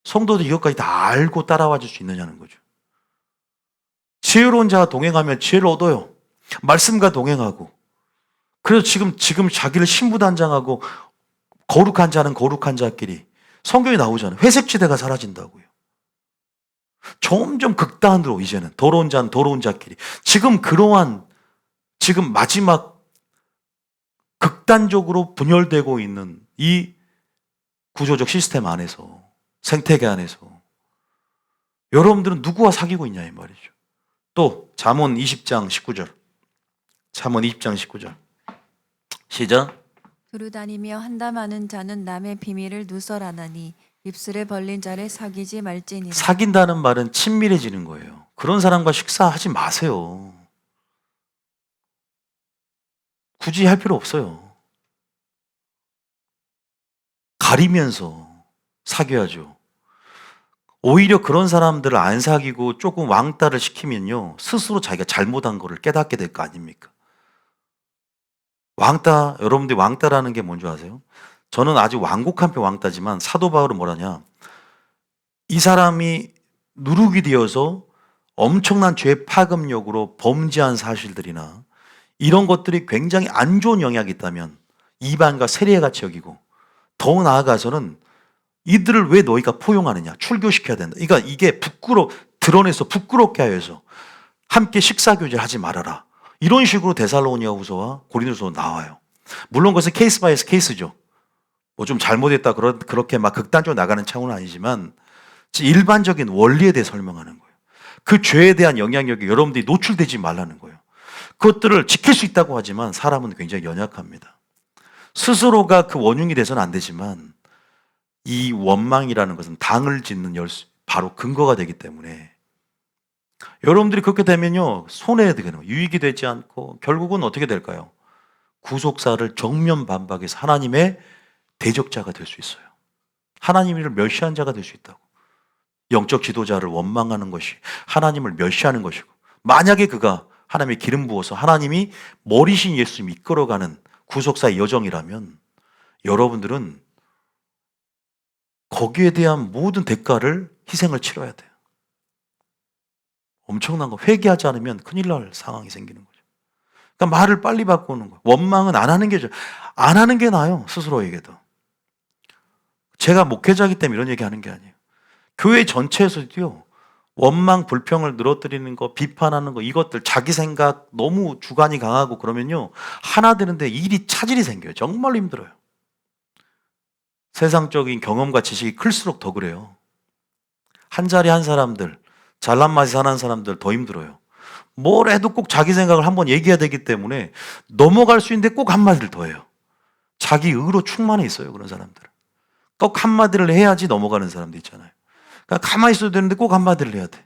성도들 이것까지 다 알고 따라와 줄 수 있느냐는 거죠. 지혜로운 자와 동행하면 지혜를 얻어요. 말씀과 동행하고. 그래서 지금 자기를 신부단장하고 거룩한 자는 거룩한 자끼리 성경에 나오잖아요. 회색지대가 사라진다고요. 점점 극단으로 이제는 더러운 자는 더러운 자끼리. 지금 마지막 극단적으로 분열되고 있는 이 구조적 시스템 안에서, 생태계 안에서 여러분들은 누구와 사귀고 있냐 이 말이죠. 또 잠언 20장 19절. 잠언 20장 19절. 시작. 두루다니며 한담하는 자는 남의 비밀을 누설하나니 입술에 벌린 자를 사귀지 말지니라. 사귄다는 말은 친밀해지는 거예요. 그런 사람과 식사하지 마세요. 굳이 할 필요 없어요. 가리면서 사귀어야죠. 오히려 그런 사람들을 안 사귀고 조금 왕따를 시키면요, 스스로 자기가 잘못한 거를 깨닫게 될 거 아닙니까? 왕따, 여러분들이 왕따라는 게 뭔지 아세요? 저는 아직 완곡한 표 왕따지만 사도 바울은 뭐라냐? 이 사람이 누룩이 되어서 엄청난 죄 파급력으로 범죄한 사실들이나 이런 것들이 굉장히 안 좋은 영향이 있다면 이반과 세례같이 여기고 더 나아가서는 이들을 왜 너희가 포용하느냐? 출교시켜야 된다. 그러니까 이게 드러내서 부끄럽게 하여서 함께 식사교제를 하지 말아라. 이런 식으로 데살로니가후서와 고린도서 나와요. 물론 그것은 케이스 바이 케이스죠. 뭐 좀 잘못했다 그렇게 막 극단적으로 나가는 차원은 아니지만 일반적인 원리에 대해 설명하는 거예요. 그 죄에 대한 영향력이 여러분들이 노출되지 말라는 거예요. 그것들을 지킬 수 있다고 하지만 사람은 굉장히 연약합니다. 스스로가 그 원흉이 돼서는 안 되지만 이 원망이라는 것은 당을 짓는 바로 근거가 되기 때문에 여러분들이 그렇게 되면요, 손해가 되는 거예요. 유익이 되지 않고 결국은 어떻게 될까요? 구속사를 정면 반박해서 하나님의 대적자가 될 수 있어요. 하나님을 멸시한 자가 될 수 있다고. 영적 지도자를 원망하는 것이 하나님을 멸시하는 것이고, 만약에 그가 하나님의 기름 부어서 하나님이 머리신 예수님이 이끌어가는 구속사의 여정이라면 여러분들은 거기에 대한 모든 대가를 희생을 치러야 돼요. 엄청난 거. 회개하지 않으면 큰일 날 상황이 생기는 거죠. 그러니까 말을 빨리 바꾸는 거예요. 원망은 안 하는 게 좋아요. 안 하는 게 나아요. 스스로에게도. 제가 목회자이기 때문에 이런 얘기 하는 게 아니에요. 교회 전체에서도요, 원망, 불평을 늘어뜨리는 거, 비판하는 거, 이것들, 자기 생각 너무 주관이 강하고 그러면요, 하나 되는데 일이 차질이 생겨요. 정말 힘들어요. 세상적인 경험과 지식이 클수록 더 그래요. 한 자리 한 사람들, 잘난 맛이 사는 사람들 더 힘들어요. 뭘 해도 꼭 자기 생각을 한번 얘기해야 되기 때문에 넘어갈 수 있는데 꼭 한마디를 더 해요. 자기 의로 충만해 있어요, 그런 사람들은. 꼭 한마디를 해야지 넘어가는 사람도 있잖아요. 그러니까 가만히 있어도 되는데 꼭 한마디를 해야 돼.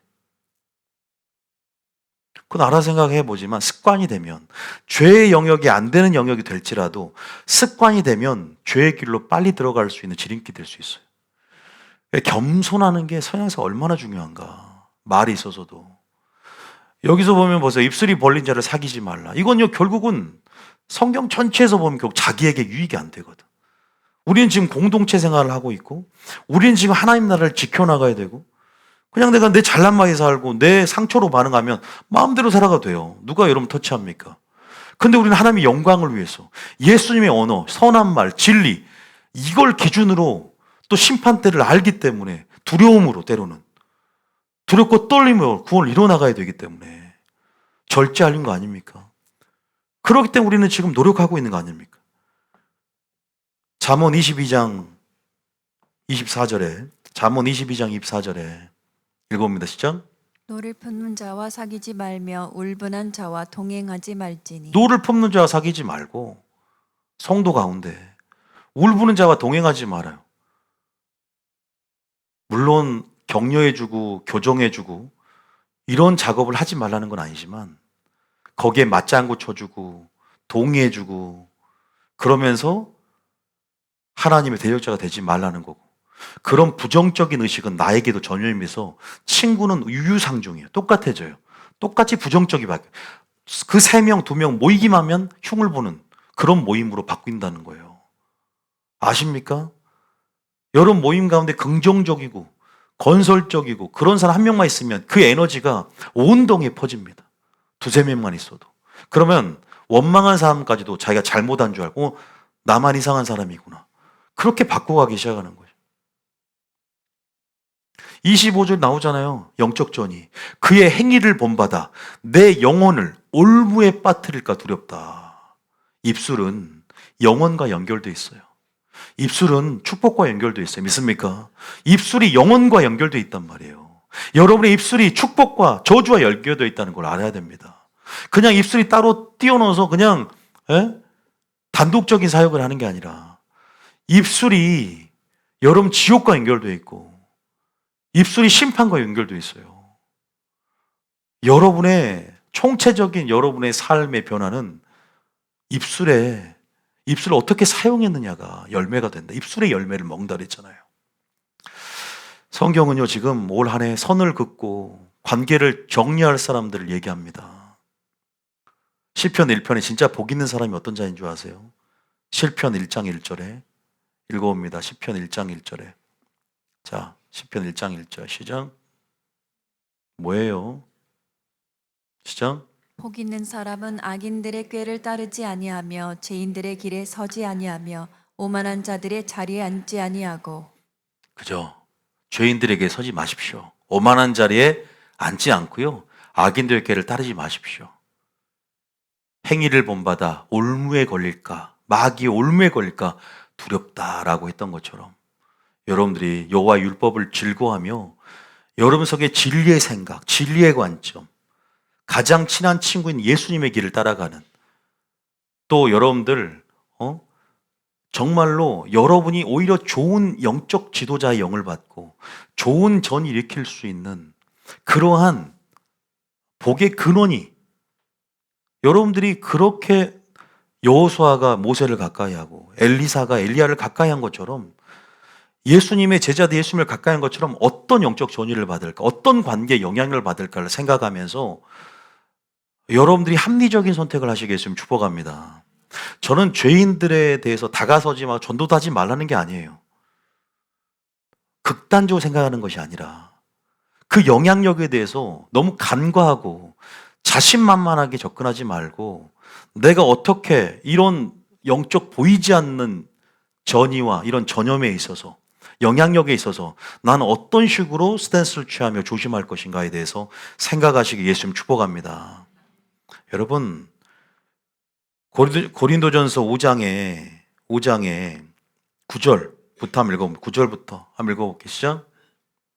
그건 알아 생각해 보지만 습관이 되면, 죄의 영역이 안 되는 영역이 될지라도 습관이 되면 죄의 길로 빨리 들어갈 수 있는 지름길이 될 수 있어요. 겸손하는 게 서양에서 얼마나 중요한가. 말이 있어서도. 여기서 보면 보세요. 입술이 벌린 자를 사귀지 말라. 이건요, 결국은 성경 전체에서 보면 결국 자기에게 유익이 안 되거든. 우리는 지금 공동체 생활을 하고 있고, 우리는 지금 하나님 나라를 지켜나가야 되고, 그냥 내가 내 잘난 맛에 살고 내 상처로 반응하면 마음대로 살아가도 돼요. 누가 여러분 터치합니까? 근데 우리는 하나님의 영광을 위해서 예수님의 언어, 선한 말, 진리, 이걸 기준으로 또 심판대를 알기 때문에 두려움으로, 때로는 두렵고 떨림으로 구원을 이뤄나가야 되기 때문에 절제하는 거 아닙니까? 그렇기 때문에 우리는 지금 노력하고 있는 거 아닙니까? 잠언 22장 24절에, 잠언 22장 24절에 읽어봅니다. 시작. 노를 품는 자와 사귀지 말며 울분한 자와 동행하지 말지니. 노를 품는 자와 사귀지 말고, 성도 가운데 울부는 자와 동행하지 말아요. 물론 격려해주고 교정해주고 이런 작업을 하지 말라는 건 아니지만, 거기에 맞장구 쳐주고 동의해주고 그러면서 하나님의 대적자가 되지 말라는 거고, 그런 부정적인 의식은 나에게도 전염돼서 친구는 유유상종이에요. 똑같아져요. 똑같이 부정적이 바뀌어요. 그 3명, 2명 모이기만 하면 흉을 보는 그런 모임으로 바뀐다는 거예요. 아십니까? 여러분 모임 가운데 긍정적이고 건설적이고 그런 사람 한 명만 있으면 그 에너지가 온 동에 퍼집니다. 2-3명만 있어도. 그러면 원망한 사람까지도 자기가 잘못한 줄 알고, 나만 이상한 사람이구나. 그렇게 바꿔가기 시작하는 거예요. 25절 나오잖아요. 영적 전이. 그의 행위를 본받아 내 영혼을 올무에 빠뜨릴까 두렵다. 입술은 영혼과 연결되어 있어요. 입술은 축복과 연결되어 있어요. 믿습니까? 입술이 영혼과 연결되어 있단 말이에요. 여러분의 입술이 축복과 저주와 연결되어 있다는 걸 알아야 됩니다. 그냥 입술이 따로 띄워넣어서 그냥 단독적인 사역을 하는 게 아니라, 입술이 여러분 지옥과 연결되어 있고 입술이 심판과 연결되어 있어요. 여러분의 총체적인 여러분의 삶의 변화는 입술을 어떻게 사용했느냐가 열매가 된다. 입술의 열매를 먹는다 그랬잖아요. 성경은요, 지금 올 한 해 선을 긋고 관계를 정리할 사람들을 얘기합니다. 시편 1편에 진짜 복 있는 사람이 어떤 자인 줄 아세요? 시편 1장 1절에 읽어봅니다. 시편 1장 1절에. 자, 시편 1장 1절 시작. 뭐예요? 시작. 복 있는 사람은 악인들의 꾀를 따르지 아니하며 죄인들의 길에 서지 아니하며 오만한 자들의 자리에 앉지 아니하고. 그죠? 죄인들에게 서지 마십시오. 오만한 자리에 앉지 않고요, 악인들의 꾀를 따르지 마십시오. 행위를 본받아 올무에 걸릴까, 마귀의 올무에 걸릴까 두렵다라고 했던 것처럼, 여러분들이 여호와의 율법을 즐거워하며 여러분 속에 진리의 생각, 진리의 관점, 가장 친한 친구인 예수님의 길을 따라가는, 또 여러분들 정말로 여러분이 오히려 좋은 영적 지도자의 영을 받고 좋은 전을 일으킬 수 있는 그러한 복의 근원이 여러분들이 그렇게 여호수아가 모세를 가까이 하고 엘리사가 엘리야를 가까이 한 것처럼 예수님의 제자들 예수님을 가까이 한 것처럼 어떤 영적 전의를 받을까, 어떤 관계에 영향을 받을까를 생각하면서 여러분들이 합리적인 선택을 하시겠으면 축복합니다. 저는 죄인들에 대해서 다가서지 마, 전도도 하지 말라는 게 아니에요. 극단적으로 생각하는 것이 아니라 그 영향력에 대해서 너무 간과하고 자신만만하게 접근하지 말고 내가 어떻게 이런 영적 보이지 않는 전의와 이런 전염에 있어서 영향력에 있어서 나는 어떤 식으로 스탠스를 취하며 조심할 것인가에 대해서 생각하시기 예수님 축복합니다. 여러분 고린도전서 5장에 9절부터 한번 읽어볼게요. 9절부터 한번 읽어볼게요. 시작.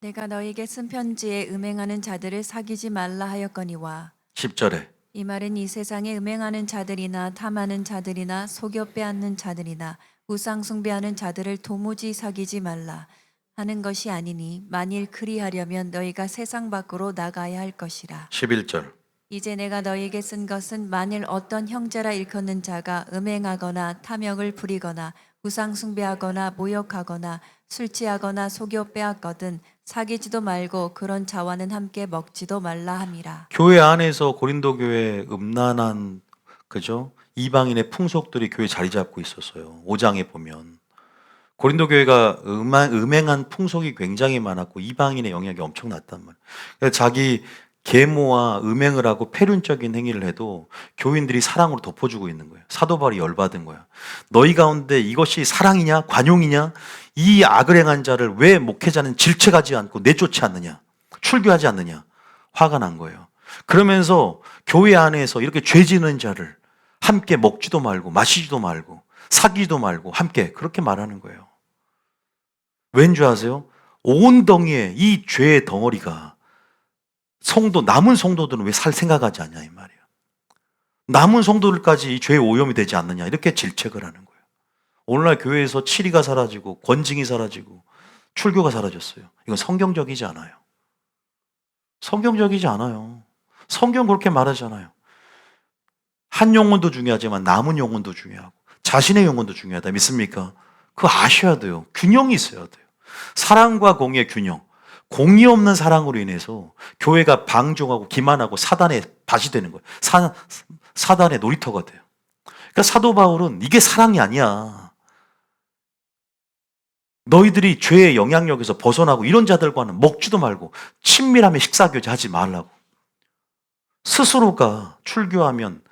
내가 너에게 쓴 편지에 음행하는 자들을 사귀지 말라 하였거니와 10절에 이 말은 이 세상에 음행하는 자들이나 탐하는 자들이나 속여 빼앗는 자들이나 우상 숭배하는 자들을 도무지 사귀지 말라 하는 것이 아니니 만일 그리하려면 너희가 세상 밖으로 나가야 할 것이라. 11절 이제 내가 너희에게 쓴 것은 만일 어떤 형제라 일컫는 자가 음행하거나 탐욕을 부리거나 우상 숭배하거나 모욕하거나 술 취하거나 속여 빼앗거든 사귀지도 말고 그런 자와는 함께 먹지도 말라 함이라. 교회 안에서 고린도 교회 음란한 그죠? 이방인의 풍속들이 교회 자리 잡고 있었어요. 5장에 보면 고린도 교회가 음행한 풍속이 굉장히 많았고 이방인의 영향이 엄청났단 말이에요. 그래서 자기 계모와 음행을 하고 폐륜적인 행위를 해도 교인들이 사랑으로 덮어주고 있는 거예요. 사도 바울이 열받은 거야. 너희 가운데 이것이 사랑이냐 관용이냐 이 악을 행한 자를 왜 목회자는 질책하지 않고 내쫓지 않느냐 출교하지 않느냐 화가 난 거예요. 그러면서 교회 안에서 이렇게 죄 지는 자를 함께 먹지도 말고 마시지도 말고 사귀지도 말고 함께 그렇게 말하는 거예요. 왠 줄 아세요? 온 덩이에 이 죄의 덩어리가 남은 성도들은 왜 살 생각하지 않냐 이 말이에요. 남은 성도들까지 이 죄의 오염이 되지 않느냐 이렇게 질책을 하는 거예요. 오늘날 교회에서 치리가 사라지고 권징이 사라지고 출교가 사라졌어요. 이건 성경적이지 않아요. 성경적이지 않아요. 성경 그렇게 말하잖아요. 한 영혼도 중요하지만 남은 영혼도 중요하고 자신의 영혼도 중요하다. 믿습니까? 그거 아셔야 돼요. 균형이 있어야 돼요. 사랑과 공의의 균형. 공의 없는 사랑으로 인해서 교회가 방종하고 기만하고 사단의 밭이 되는 거예요. 사단의 놀이터가 돼요. 그러니까 사도 바울은 이게 사랑이 아니야. 너희들이 죄의 영향력에서 벗어나고 이런 자들과는 먹지도 말고 친밀하게 식사교제 하지 말라고. 스스로가 출교하면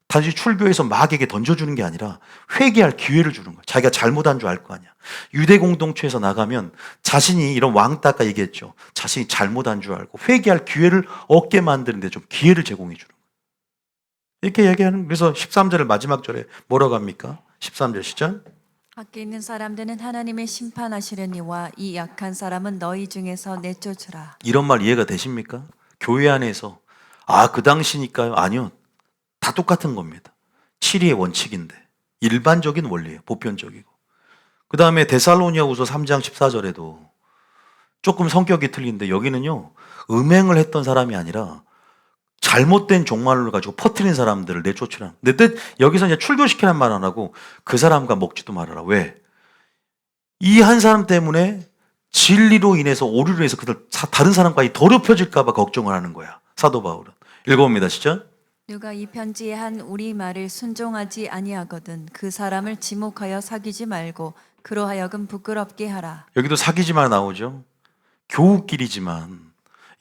단지 출교해서 마귀에게 던져주는 게 아니라 회개할 기회를 주는 거야. 자기가 잘못한 줄 알 거 아니야. 유대 공동체에서 나가면 자신이 이런 왕따 아까 얘기했죠. 자신이 잘못한 줄 알고 회개할 기회를 얻게 만드는데 좀 기회를 제공해 주는 거야. 이렇게 얘기하는 그래서 13절을 마지막 절에 뭐라고 합니까? 13절 시작. 밖에 있는 사람들은 하나님의 심판하시려니와 이 약한 사람은 너희 중에서 내쫓으라. 이런 말 이해가 되십니까? 교회 안에서 그 당시니까요. 아니요. 다 똑같은 겁니다. 7위의 원칙인데 일반적인 원리예요. 보편적이고. 그 다음에 데살로니가후서 3장 14절에도 조금 성격이 틀린데 여기는요. 음행을 했던 사람이 아니라 잘못된 종말을 가지고 퍼뜨린 사람들을 내쫓으라. 근데 여기서 이제 출교시키란 말 안 하고 그 사람과 먹지도 말아라. 왜? 이 한 사람 때문에 진리로 인해서 오류로 인해서 다른 사람까지 더럽혀질까 봐 걱정을 하는 거야. 사도 바울은. 읽어봅니다. 시작. 누가 이 편지에 한 우리 말을 순종하지 아니하거든 그 사람을 지목하여 사귀지 말고 그로 하여금 부끄럽게 하라. 여기도 사귀지 말 나오죠. 교우끼리지만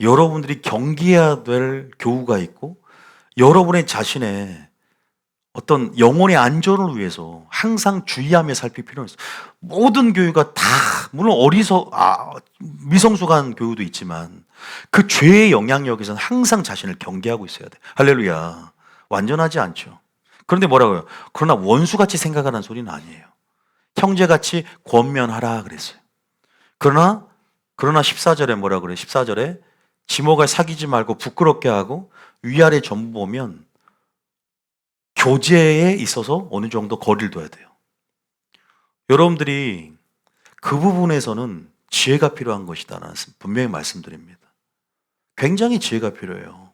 여러분들이 경계해야 될 교우가 있고 여러분의 자신의 어떤 영혼의 안전을 위해서 항상 주의하며 살필 필요가 있어요. 모든 교회가 다 물론 미성숙한 교우도 있지만 그 죄의 영향력에서는 항상 자신을 경계하고 있어야 돼. 할렐루야. 완전하지 않죠. 그런데 뭐라고요? 그러나 원수같이 생각하라는 소리는 아니에요. 형제같이 권면하라 그랬어요. 그러나 14절에 뭐라 그래요? 14절에 지목을 사귀지 말고 부끄럽게 하고 위아래 전부 보면 교제에 있어서 어느 정도 거리를 둬야 돼요. 여러분들이 그 부분에서는 지혜가 필요한 것이다라는 분명히 말씀드립니다. 굉장히 지혜가 필요해요.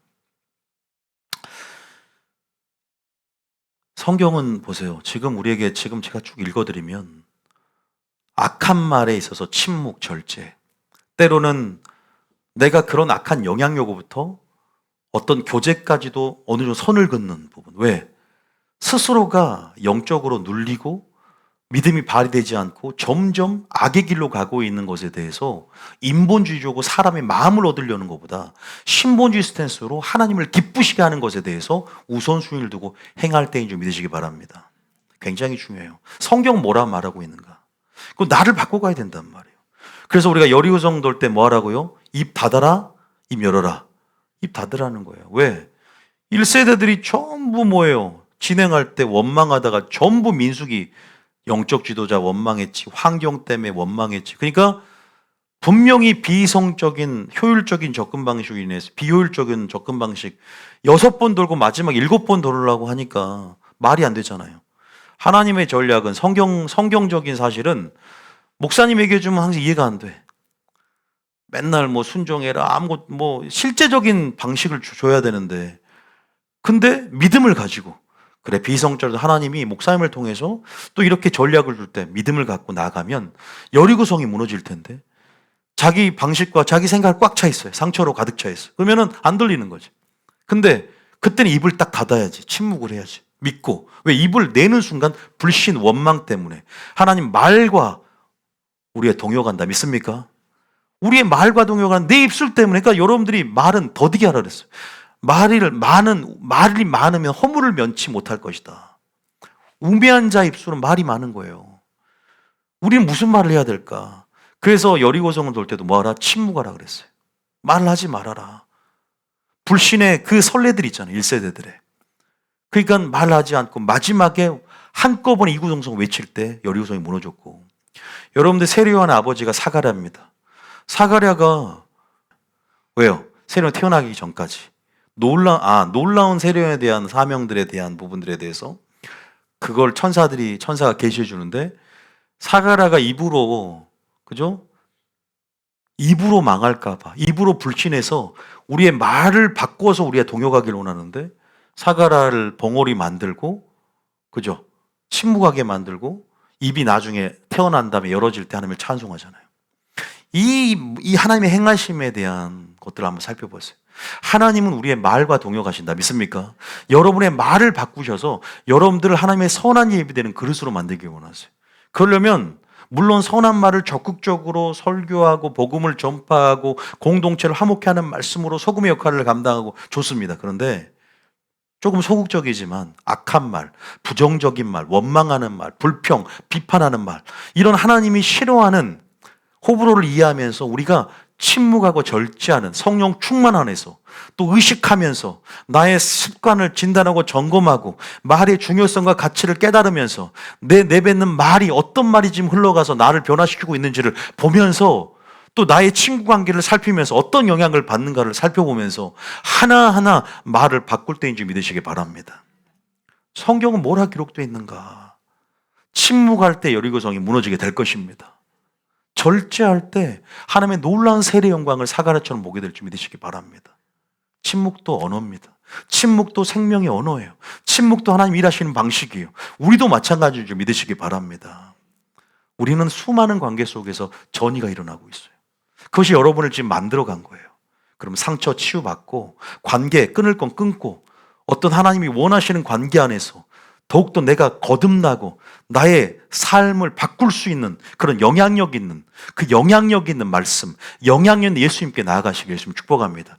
성경은 보세요. 지금 우리에게 지금 제가 쭉 읽어드리면 악한 말에 있어서 침묵, 절제, 때로는 내가 그런 악한 영향 요구부터 어떤 교제까지도 어느 정도 선을 긋는 부분. 왜? 스스로가 영적으로 눌리고 믿음이 발휘되지 않고 점점 악의 길로 가고 있는 것에 대해서 인본주의적으로 사람의 마음을 얻으려는 것보다 신본주의 스탠스로 하나님을 기쁘시게 하는 것에 대해서 우선순위를 두고 행할 때인 줄 믿으시기 바랍니다. 굉장히 중요해요. 성경 뭐라 말하고 있는가? 그 나를 바꿔가야 된단 말이에요. 그래서 우리가 여리고성 돌 때 뭐 하라고요? 입 닫아라, 입 열어라. 입 닫으라는 거예요. 왜? 1세대들이 전부 뭐예요? 진행할 때 원망하다가 전부 민숙이 영적 지도자 원망했지, 환경 때문에 원망했지. 그러니까 분명히 비이성적인 효율적인 접근 방식으로 인해서 비효율적인 접근 방식 6번 돌고 마지막 7번 돌으려고 하니까 말이 안 되잖아요. 하나님의 전략은 성경적인 사실은 목사님 얘기해 주면 항상 이해가 안 돼. 맨날 뭐 순종해라 아무것도 뭐 실제적인 방식을 줘야 되는데 근데 믿음을 가지고 그래 비성적으로 하나님이 목사님을 통해서 또 이렇게 전략을 줄 때 믿음을 갖고 나가면 여리고성이 무너질 텐데 자기 방식과 자기 생각이 꽉 차 있어요. 상처로 가득 차 있어요. 그러면은 안 들리는 거지. 근데 그때는 입을 딱 닫아야지. 침묵을 해야지. 믿고. 왜 입을 내는 순간 불신 원망 때문에 하나님 말과 우리의 동요간다. 믿습니까? 우리의 말과 동요간 내 입술 때문에. 그러니까 여러분들이 말은 더디게 하라 그랬어요. 말이 많으면 허물을 면치 못할 것이다. 우매한 자 입술은 말이 많은 거예요. 우리는 무슨 말을 해야 될까? 그래서 여리고성을 돌 때도 뭐하라? 침묵하라 그랬어요. 말을 하지 말아라. 불신의 그 선례들 있잖아요. 1세대들의. 그러니까 말하지 않고 마지막에 한꺼번에 이구동성 외칠 때 여리고성이 무너졌고 여러분들 세례요한의 아버지가 사가랴입니다. 사가랴가 왜요? 세례요한 태어나기 전까지 놀라운 세례요한에 대한 사명들에 대한 부분들에 대해서 그걸 천사가 계시해 주는데 사가랴가 입으로 그죠? 입으로 망할까봐 입으로 불신해서 우리의 말을 바꿔서 우리가 동요가기를 원하는데 사가랴를 벙어리 만들고 그죠? 침묵하게 만들고 입이 나중에 태어난 다음에 열어질 때 하나님을 찬송하잖아요. 이 하나님의 행하심에 대한 것들을 한번 살펴보세요. 하나님은 우리의 말과 동요가신다. 믿습니까? 여러분의 말을 바꾸셔서 여러분들을 하나님의 선한 예비 되는 그릇으로 만들기 원하세요. 그러려면 물론 선한 말을 적극적으로 설교하고 복음을 전파하고 공동체를 화목케 하는 말씀으로 소금의 역할을 감당하고 좋습니다. 그런데 조금 소극적이지만 악한 말, 부정적인 말, 원망하는 말, 불평, 비판하는 말 이런 하나님이 싫어하는 호불호를 이해하면서 우리가 침묵하고 절제하는 성령 충만 안에서 또 의식하면서 나의 습관을 진단하고 점검하고 말의 중요성과 가치를 깨달으면서 내 내뱉는 말이 어떤 말이 지금 흘러가서 나를 변화시키고 있는지를 보면서 또 나의 친구 관계를 살피면서 어떤 영향을 받는가를 살펴보면서 하나하나 말을 바꿀 때인지 믿으시기 바랍니다. 성경은 뭐라 기록되어 있는가? 침묵할 때 여리고성이 무너지게 될 것입니다. 절제할 때 하나님의 놀라운 세례 영광을 사가랴처럼 보게 될 줄 믿으시기 바랍니다. 침묵도 언어입니다. 침묵도 생명의 언어예요. 침묵도 하나님 일하시는 방식이에요. 우리도 마찬가지일 줄 믿으시기 바랍니다. 우리는 수많은 관계 속에서 전이가 일어나고 있어요. 그것이 여러분을 지금 만들어간 거예요. 그럼 상처 치유받고 관계 끊을 건 끊고 어떤 하나님이 원하시는 관계 안에서 더욱더 내가 거듭나고 나의 삶을 바꿀 수 있는 그런 영향력 있는 그 영향력 있는 말씀, 영향력 있는 예수님께 나아가시길 예수님 축복합니다.